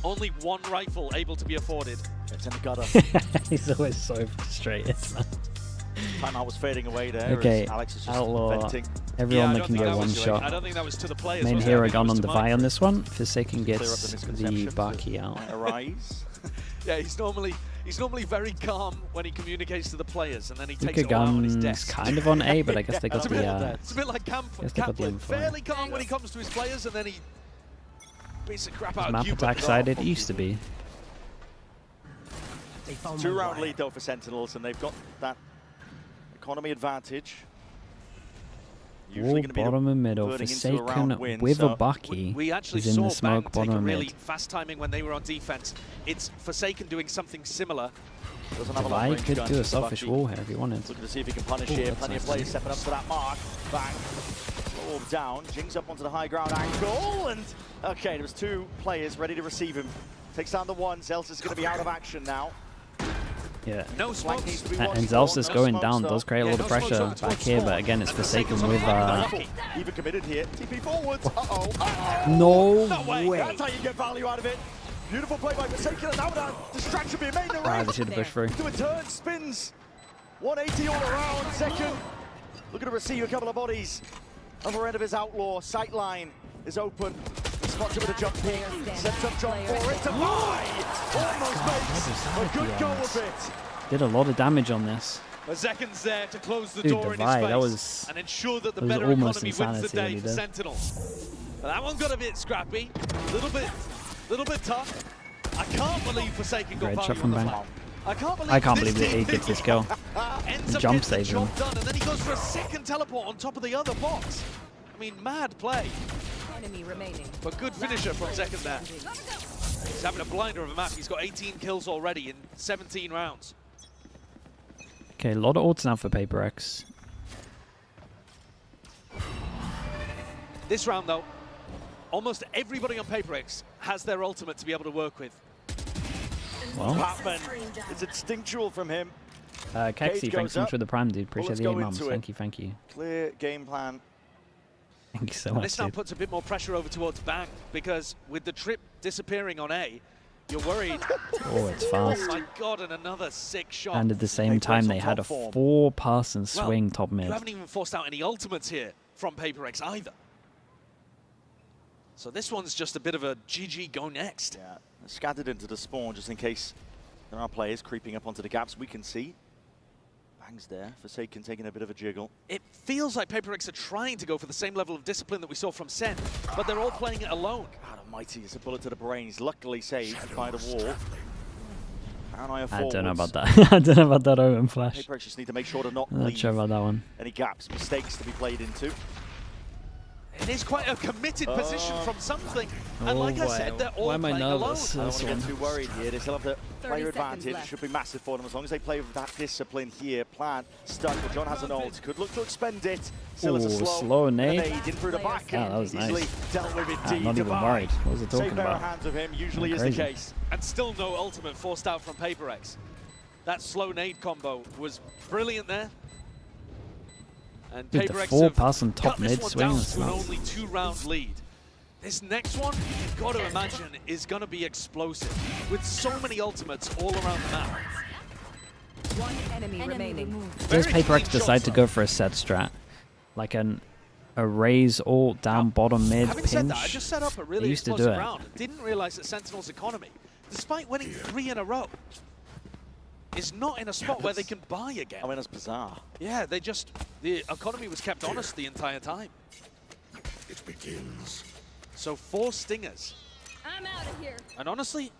Only 1 rifle able to be afforded. It's in the gutter. He's always so frustrated. Timeout was fading away there. Okay, as Alex is just Outlaw. venting. Everyone I that don't can think get that one was- shot. I don't think that was to the players. Main was it? I hero think it gone was on to the mine. Vi on this one. Forsaken Clear up gets the the misconceptions Barkey out. that arise. Yeah, he's normally very calm when he communicates to the players, and then he takes Luka it all out on his Guns desk. kind of on A, but I guess they got It's a the... bit, it's a bit like guess they got the Kaplan. info. Fairly calm when he comes to his players, and then he beats the crap out of map Cupid. attack side it used to be. 2-round lead though for Sentinels, and they've got that economy advantage. Wall, gonna be bottom and middle. converting into a Forsaken round win, with so a Bucky. We actually He's in saw the smoke, Bang bottom take a and really mid. fast timing when they were on defense. It's Forsaken doing something similar. Doesn't have a Divide long-range could gun, do a just selfish Bucky. wall here if he wanted. Looking to see if he can punish Ooh, here. that's Plenty of nice. players stepping up to that mark. Bang. Orb down. Jing's up onto the high ground angle. And okay, there was 2 players ready to receive him. Takes down the 1. Zelsis is going to be out of action now. Yeah. No Flank smokes. needs to be And watched Zelsis for. going smokes, down though. does create a Yeah, lot of no smokes pressure over towards back here, spawn. but again, it's And Forsaken Forsaken's with... on the Even committed here. TP forwards. Uh-oh. No No way. way! That's how you get value out of it. Beautiful play by Forsaken. And now that distraction being made. Ah, they should have pushed through. Do a turn, spins. 180 all around. Second. Looking to receive a couple of bodies. Other end of his Outlaw. Sight line is open. Spots him with a jump peek. Sets up John for it to buy. Almost makes a good go of it. Did a lot of damage on this. A second's there to close the Dude, door in his Divide, face that was- and ensure that the that was better almost economy wins the insanity what day he for did. Sentinels. But that one got a bit scrappy, little bit tough. I can't believe Forsaken got Great value shot on from the Bang. flank. I can't believe that he gets this kill. Jump stage him. Done, and then he goes for a second teleport on top of the other box. I mean, mad play. Enemy remaining. But good finisher from Second there. He's having a blinder of a map. He's got 18 kills already in 17 rounds. Okay, a lot of ults now for PRX. This round, though, almost everybody on PRX has their ultimate to be able to work with. Well, Patman, it's instinctual from him. Kexi, thanks so much for the prime, dude. Appreciate the mums. Thank you, thank you. Clear game plan. Thank you so much, This now puts a bit more pressure over towards Bang, because with the trip disappearing on A, you're worried. Oh, it's fast. Oh my god, and another sick shot. And at the same time, they had a 4-person swing top mid. You haven't even forced out any ultimates here from PRX either. So this one's just a bit of a GG go next. Yeah, scattered into the spawn just in case there are players creeping up onto the gaps. We can see Bang's there, Forsaken taking a bit of a jiggle. It feels like PRX are trying to go for the same level of discipline that we saw from SEN, but they're all playing it alone. God almighty, it's a bullet to the brain. He's luckily saved by the wall. Paranoia forwards. I don't know about that. I don't know about that Omen flash. PRX just need to make sure to not I'm not leave sure about that one. any gaps, mistakes to be played into. It is quite a committed position from something, and like I said, they're all playing alone. I don't want to get too worried here. They still have the player advantage. left. Should be massive for them as long as they play with that discipline here. Plan stuck, but John has an ult. Could look to expend it. Still it's a slow nade. In through the back. Yeah, that was easily nice. dealt with it. I'm not even worried. What was it talking Safe pair of about? hands of him usually is the Crazy. case. And still no ultimate forced out from PRX. That slow nade combo was brilliant there. And Dude, the PRX 4-person have top cut this mid one swing down is to an nuts. only 2-round lead. This next one, you've got to imagine, is going to be explosive, with so many ultimates all around the map. One enemy remaining. Does Very PRX clean decide shots, to though. go for a set strat? Like a raise ult down bottom mid Having pinch? said that, I just set up a really used to do explosive it. round and didn't realize that Sentinel's economy, despite winning 3 in a row, is not in a spot where they can buy again. I mean, that's bizarre. Yeah, the economy was kept honest the entire time. It begins. So 4 stingers. I'm out of here. And honestly,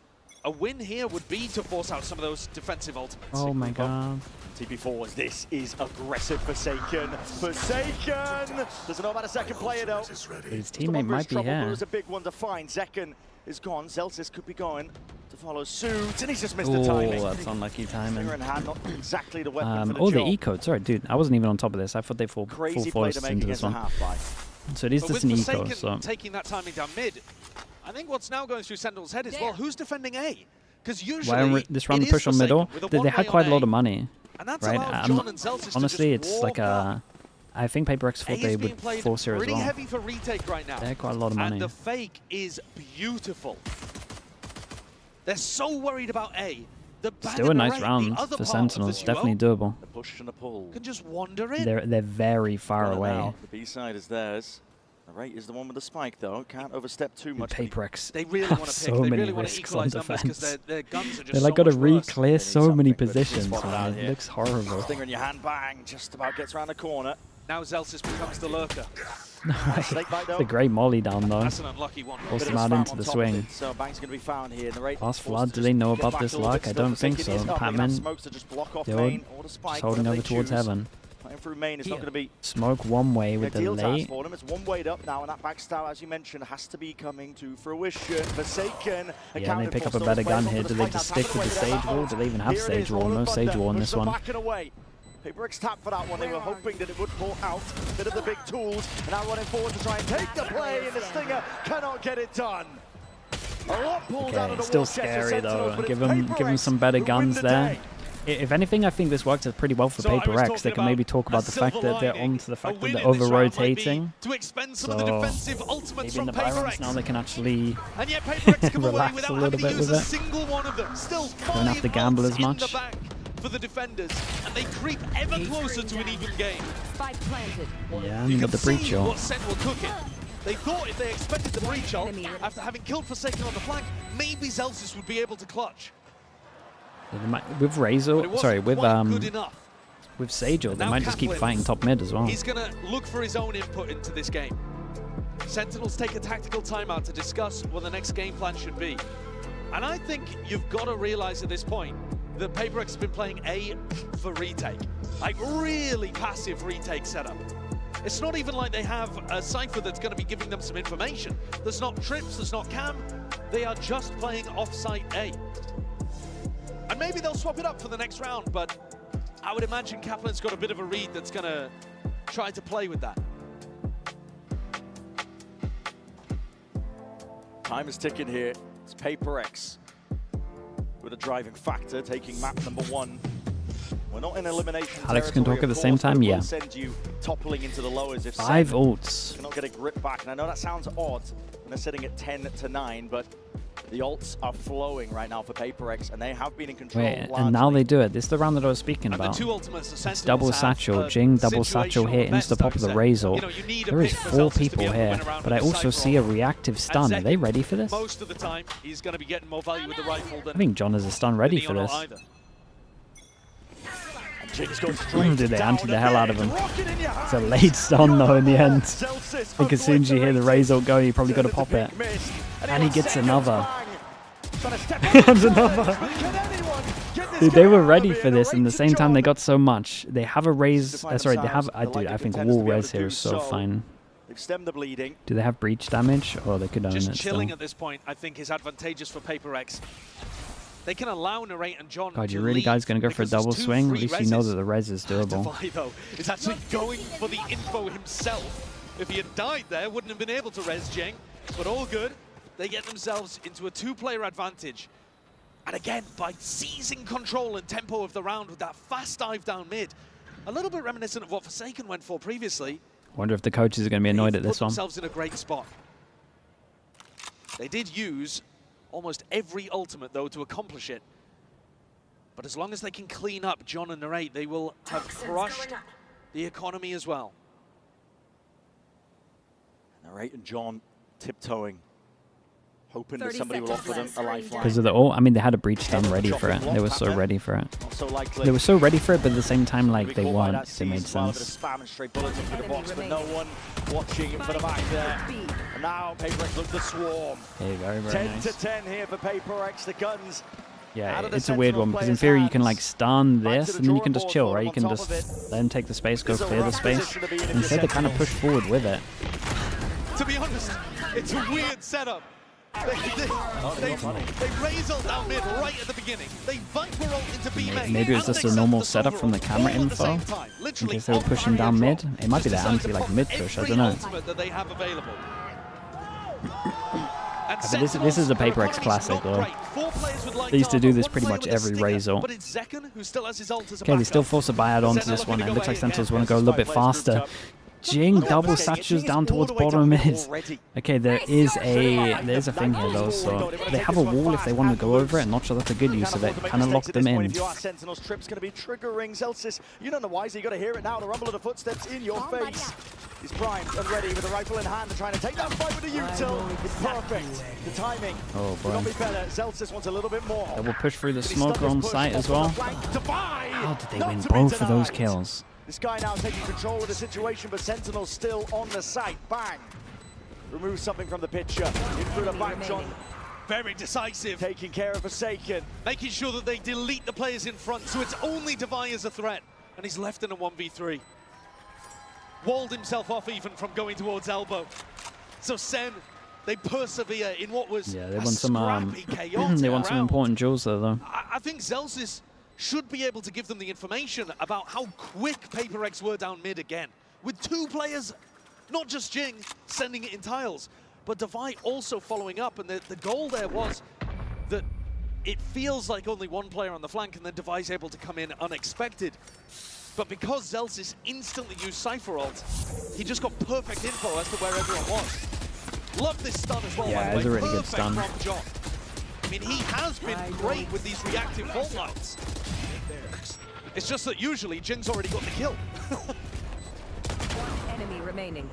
a win here would be to force out some of those defensive ultimates. Oh my god. TP4s, this is aggressive Forsaken. Forsaken! Doesn't know about a second player though. His teammate might be here. There's a big one to find. Zekken is gone. Zelsis could be going to follow suit, and he's just missed the timing. Oh, that's unlucky timing. Finger in hand, not exactly the weapon for the Oh, job. the E-code. Sorry, dude. I wasn't even on top of this. I thought they full Crazy play forced to make into this against a one. half-life. So it is But just with an eco. Forsaken So taking that timing down mid, I think what's now going through Sentinel's head is, well, who's defending A? Because usually this round it the is push on Forsaken middle, with a they one-way had on quite a lot A, of money, and that's right? allowed John and Zelsis to Honestly, just it's like walk up. I think PRX A thought is they being would played force here as pretty well. heavy for retake right now. They had quite a lot of money. And the fake is beautiful. They're so worried about A. The Still a nice round for Sentinels. Definitely doable. The push and the pull. Can just wander in. They're very far Got it away. now. The B side is theirs. The right is the one with the spike though. Can't overstep too much. but he- PRX They really have want to so pick. They many really want to risks on equalize numbers because defense. their guns are just They like so got to much worse. re-clear need so many something, but it's positions, spotted out man. here. It looks horrible. Stinger in your hand, bang! Just about gets around the corner. Now Zelsis becomes the lurker. Snake bite It's a though. great molly down though. That's an unlucky one. Forced Bit him of out spam into on the top of swing. it, so Bang's going to be found here in the right. Last forced Flood, to do they know get about back this a little luck? bit I still. don't think Forsaken so. is up. They can have Patman smokes to just block off Dude, main or the spike. just holding whatever over they towards choose. heaven. Playing through main, it's not going to be Smoke one way with the ideal task late. for them. It's one way up now, and that backstab, as you mentioned, has to be coming to fruition. Forsaken. Yeah, and they pick up a better gun here. Do they just stick with the Sage Wall? Do they even have Sage Wall? No Sage Wall in this one. Back and away. PRX tapped for that one. They were hoping that it would pull out a bit of the big tools, and now running forward to try and take the play, and the Stinger cannot get it done. A lot pulled out Okay, of the still war chest for scary Sentinels, though. but Give it's them PRX some better who win guns the there. day. If anything, I think this worked out pretty well for So I was PRX. They talking can maybe about talk about a the fact silver that they're lining. on to the A fact that win they're in this round might be over-rotating. to expend some of So the defensive ultimates maybe in from the Byrons PRX. now they can actually And yet PRX come away relax a without little having to bit use with a it. single one of them. Still Don't have 5 to gamble ults as much. in the bank for the defenders, and they creep ever closer to an even game. Spike planted. Yeah, You and can got the breach see ult. what Sen were cooking. They thought if they expected the breach ult, after having killed Forsaken on the flank, maybe Zelsis would be able to clutch. With But it Razor, wasn't sorry, with quite good enough. with Sage Ult, they Now might just keep Kaplan, fighting top mid as well. He's going to look for his own input into this game. Sentinels take a tactical timeout to discuss what the next game plan should be. And I think you've got to realize at this point, the PRX has been playing A for retake. Like really passive retake setup. It's not even like they have a Cypher that's going to be giving them some information. There's not trips, there's not cam. They are just playing off-site A. And maybe they'll swap it up for the next round, but I would imagine Kaplan's got a bit of a read that's going to try to play with that. Time is ticking here. It's PRX with a driving factor, taking map number 1. We're not in elimination. Alex can talk at the same time, yeah. Send you toppling into the lowers if 5 ults. Cannot get a grip back, and I know that sounds odd. And they're sitting at 10-9, but the ults are flowing right now for PRX, and they have been in control. Wait, and now they do it. This is the round that I was speaking about. The two ultimates, it's double satchel, Jing double satchel here, insta pop of the Razor. There is 4 people here, but I also see a reactive stun. Are they ready for this? Most of the time, he's going to be getting more value with the rifle than I think John has a stun ready for this. Dude, they anti the hell out of him. It's a late stun though in the end. I think as soon as you hear the Razor go, you probably got to pop it. And he gets another. And another. Dude, they were ready for this, and at the same time they got so much. They have a raise. Sorry, they have. Dude, I think wall res here is so fine. They've stemmed the bleeding. Do they have breach damage? Or they could own it Just chilling still. at this point, I think, is advantageous for PRX. They can allow Narrate and John God, to you really guys going to go for a double swing? At least you know that the res is doable. Defy, though, is actually going for the info himself. If he had died there, wouldn't have been able to res Jing. But all good. They get themselves into a 2-player advantage. And again, by seizing control and tempo of the round with that fast dive down mid, a little bit reminiscent of what Forsaken went for previously. Wonder if the coaches are going to be annoyed at this one. Put themselves in a great spot. They did use almost every ultimate, though, to accomplish it. But as long as they can clean up John and Narate, they will have crushed the economy as well. Narate and John tiptoeing, hoping that somebody will offer them a lifeline. Because of the ult, I mean, they had a breach stun ready for it. They were so ready for it. They were so ready for it, but at the same time, like, they weren't, if it made sense. Spam and straight bullets into the box, but no one watching for the back there. And now PRX look to swarm. Hey, very, very 10 nice. to 10 here for PRX. The guns. Yeah, it's a weird one, because in theory you can like stun this, and then you can just chill, right? You can just let him take the space, go clear the space. Instead they kind of push forward with it. To be honest, it's a weird setup. They raise ult down mid right at the beginning. They Viper ult into B main. Maybe it's just a normal setup from the camera info, in case they were pushing down mid. It might be the anti like mid push, I don't know. But this is a PRX classic though. They used to do this pretty much every raise ult. Okay, they still force a buyout onto this one, and it looks like Sentinels want to go a little bit faster. Jing double satchels down towards bottom mid. Okay, there is a thing here though, so they have a wall if they want to go over it. I'm not sure that's a good use of it. Kind of lock them in. Sentinel's trip's going to be triggering Zelsis. You don't know why, so you got to hear it now. The rumble of the footsteps in your face. He's primed and ready with a rifle in hand and trying to take that fight with the util. It's perfect. The timing will not be better. Zelsis wants a little bit more. They will push through the smoker on site as well. How did they win both of those kills? This guy now taking control of the situation, but Sentinel's still on the site. Bang! Remove something from the picture. In through the back, John. Very decisive. Taking care of Forsaken. Making sure that they delete the players in front, so it's only Defy as a threat. And he's left in a 1v3. Walled himself off even from going towards elbow. So SEN, they persevere in what was they want some they want some important jewels though. I think Zelsis should be able to give them the information about how quick PRX were down mid again. With 2 players, not just Jing, sending it in tiles, but Defy also following up. And the goal there was that it feels like only 1 player on the flank, and then Defy's able to come in unexpected. But because Zelsis instantly used Cypher ult, he just got perfect info as to where everyone was. Love this stun as well, yeah, by the way. It's a really good stun. From John. I mean, he has been great with these reactive fault lines. It's just that usually Jing's already got the kill. Enemy remaining.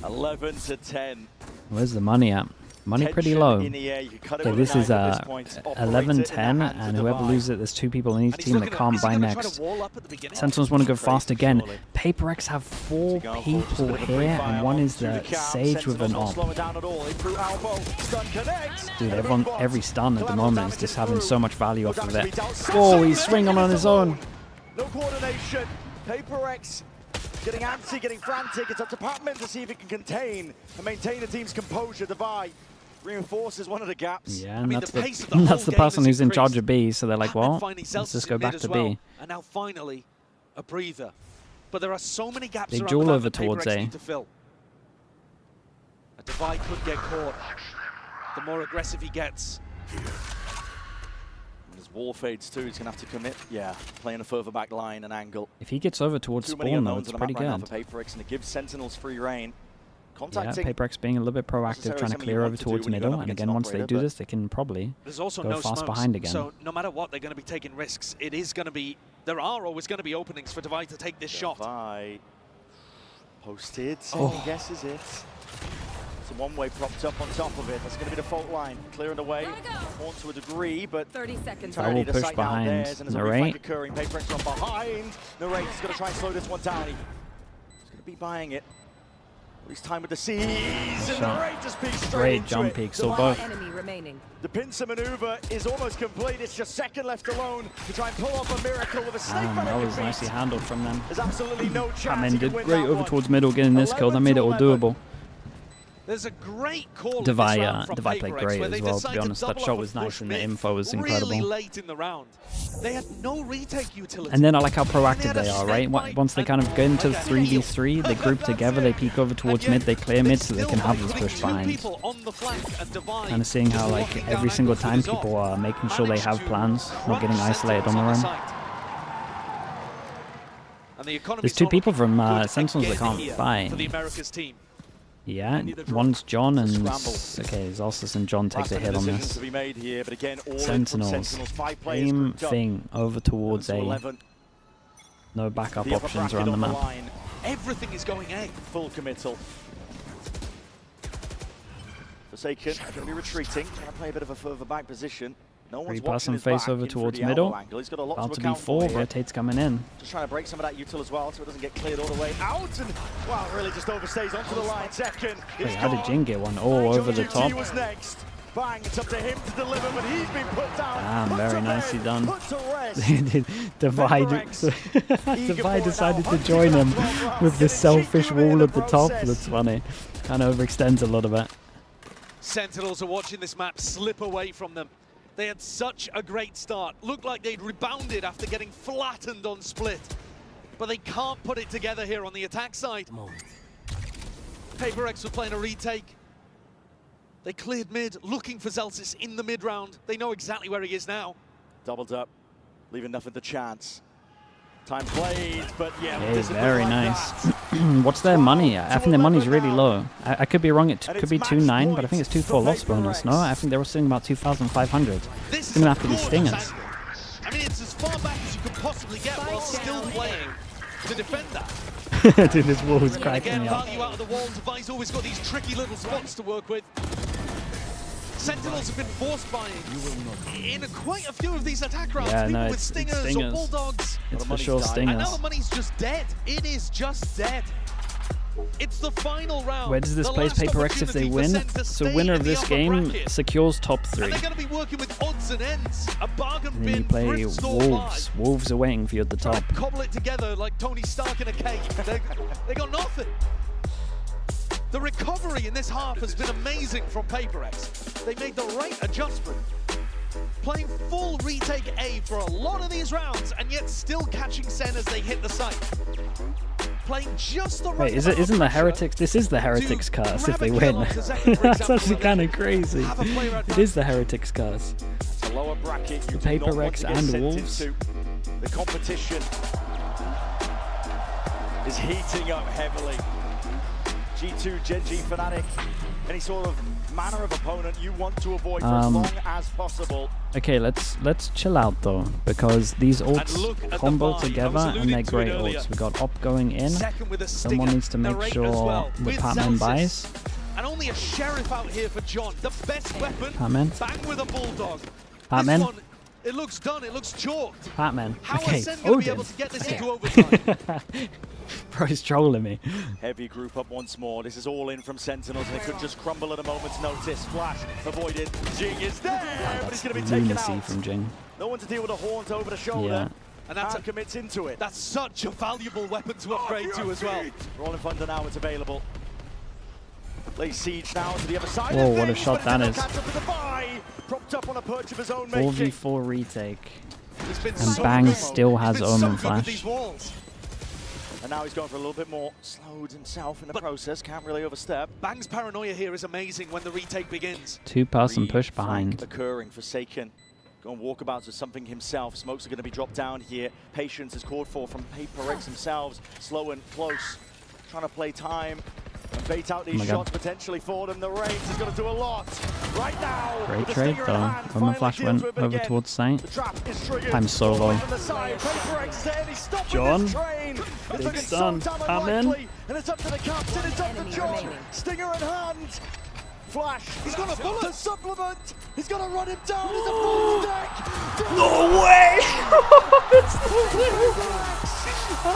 11 to 10. Where's the money at? Money pretty Tension low. in the air. You could cut it Okay, with a this is knife at this point. Operate it in the 11-10, hands of and whoever Divide. loses it, there's 2 people in each And he's team that looking at- can't is he buy gonna try next. to wall up at the beginning? Sentinels want to go fast again. Surely. PRX have 4 Go, people just a bit of a here, free-fire and one on is to the cap. Sage with an Sentinels not op. slowing down at all. In through elbow. Stun connects. Dude, And everyone, move on. every stun at the Collateral moment is damage just is having through. so much value No off of damage to it. be dealt. Oh, he's Sentinels swinging on his own. No coordination. PRX getting antsy, getting frantic. It's up to Patman to see if he can contain and maintain the team's composure. Divide reinforces one of the gaps. Yeah, and mean, that's the pace of the that's the whole game person has who's in charge increased. of B, so they're like, Patman well, finding let's Celsius just go in mid back as to well. B. And now finally, a breather. But there are so many gaps They around duel the map over that towards PRX A. need to fill. A Divide could get caught. The more aggressive he gets. And as wall fades too, he's going to have to commit. Yeah, playing a further back line and angle. If he gets over towards Too many spawn, though, unknowns it's on the pretty map right now good. for PRX, and it gives Sentinels free reign. Yeah, Contacting. PRX being a little bit proactive, necessarily trying to something clear you over want to do towards when you're going middle, up and against again, an once they operator, do but this, they can probably There's also go no fast smokes, behind again. so no matter what, they're going to be taking risks. It is going to be, there are always going to be openings for Divide to take this shot. Divide posted. Oh. Second guess is it. It's a one-way propped up on top of it. That's going to be the fault line. Clearing the way. Horn to a degree, but 30 seconds. Double entirely the push sight now behind theirs, and there's a Narrate. reflect occurring. PRX from behind. Narrate's going to try and slow this one down. He's going to be buying it. He's time with the C's, and Narrate just peeks straight Great into jump it. peek, so Divide. both. Enemy remaining. The pincer maneuver is almost complete. It's just second left alone to try and pull off a miracle with a snake That was nicely handled from them. There's absolutely no chance. Patman he can did win great that over one. towards middle, getting this kill. That made it all 11 to doable. There's a great call Divide, in this round from Divide played PRX, great where they as well, to decide be honest. That double shot up was and nice push and the mid info was really incredible. late in the round. They had no retake utility. And then I like how proactive had a they are, snake right? bite Once they kind of get into 3v3, they group together, they peek over towards mid, they clear mid so they can have this push behind. Kind of seeing how like every single time people are making sure they have plans, not getting isolated on their own. There's 2 people from Sentinels that can't buy. For the Americas team. Yeah, one's John and okay, Zalsis and John take the hit on decisions this. to be made here, but again, all Sentinels, 5 players same grouped up. thing over towards A. 11. No backup The upper options bracket around the on map. line. Everything is going A. Full committal. Forsaken going to be retreating, trying to play a bit of a further back position. No one's watching Three-person his face back over in through towards the middle. elbow angle. He's got a lot About to to be account 4, for. rotates coming in. Just trying to break some of that util as well, so it doesn't get cleared all the way out. And wow, really just overstays onto the line. Second, Wait, how did Jin get one? Oh, over the top. was next. Bang, it's up to him to deliver, but he's been put down. Damn, very nicely done. Put to rest. Divide decided to join him with the selfish wall at the top. That's funny. Kind of overextends a lot of it. Sentinels are watching this map slip away from them. They had such a great start. Looked like they'd rebounded after getting flattened on split. But they can't put it together here on the attack side. PRX were playing a retake. They cleared mid, looking for Zelsis in the mid round. They know exactly where he is now. Doubled up, leaving nothing to chance. Time played, but yeah. Hey, very nice. What's their money? I think their money's really low. I could be wrong, it could be 2-9, but I think it's 2-4 loss bonus, no? I think they were sitting about 2,500. It's going to have to be Stingers. I mean, it's as far back as you could possibly get while still playing to defend that. Dude, this wall is And cracking again, me up. value out of the wall. Device always got these tricky little spots to work with. Sentinels have been forced buying in quite a few of these attack rounds. Yeah, People no, with it's stingers, stingers. or bulldogs. It's for sure And now Stingers. the money's just dead. It is just dead. It's the final round. Where does this The place last PRX if they opportunity for win? Sen to So stay winner in of the this upper game bracket. secures top 3. And they're going to be working with odds and ends. A bargain And then you bin, play thrift store Wolves. buy. Wolves are waiting for you at the top. Cobble it together like Tony Stark in a cave. They got nothing. The recovery in this half has been amazing from PRX. They made the right adjustment. Playing full retake A for a lot of these rounds, and yet still catching Sen as they hit the site. Playing just the right Wait, isn't the Heretics? This is the Heretics curse if they win. That's actually kind of crazy. It is the Heretics curse. It's a lower bracket. The You do not want PRX to get and sent Wolves. into. The competition is heating up heavily. G2, Genji, Fnatic, any sort of manner of opponent you want to avoid for as long as possible. Okay, let's chill out though, because these ults combo together and they're great ults. We got Op going in. Someone needs to make sure the Patman buys. And only a sheriff out here for John. The best weapon, Batman. bang with a bulldog. Batman. This one, it looks done, it looks chalked. Batman. How Okay, are SEN going to be Odin. able to get this Okay. into overtime? Bro, he's trolling me. Heavy group up once more. This is all in from Sentinels, and it could just crumble at a moment's notice. Flash avoided. Jing is there, but he's going to be taken Lunacy out. from Jing. No one to deal with a haunt over the shoulder. Yeah. And that's commits into it. That's such a valuable weapon to upgrade to as well. Rolling Thunder now, it's available. Lay siege now to the other side. Whoa, of what a things, shot but that it is. didn't catch up to the buy. Propped up on a perch of his own making. 4v4 retake. He's been And so Bang good. still has He's been so Omen good with Flash. these walls. And now he's going for a little bit more. Slowed himself in the But- process. Can't really overstep. Bang's paranoia here is amazing when the retake begins. 2-person push Reflank behind. occurring. Forsaken. Going walkabouts with something himself. Smokes are going to be dropped down here. Patience is called for from PRX themselves. Slow and close. Trying to play time and bait out these my shots God. potentially for them. The range is going to do a lot right now. Great with the trade stinger in though. hand, Omen finally Flash deals went with it over again. towards site. The trap is triggered. I'm so low. From the side. PRX there, and he's stopped John. with his train. It's Big looking stun. so damn I'm in. unlikely. And it's up to the captain, it's up to Enemy John. remaining. Stinger in hand. Flash. He's got a bullet. The supplement. He's going to run him down. He's a full stack. No way!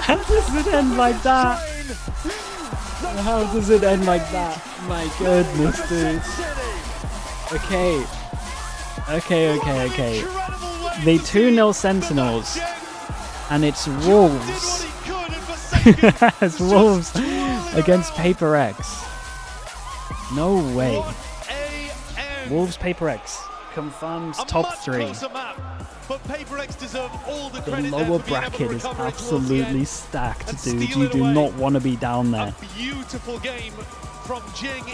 How does it end like that? How does it end like that? My goodness, dude. Okay. Okay. They 2-0 Sentinels. And it's Wolves. It's Wolves against PRX. No way. Wolves PRX confirms top 3. But PRX deserve all the The credit lower there for being able bracket to is recover it towards the absolutely end stacked, and dude. steal You it do away. not want to be down there. A beautiful game from Jing.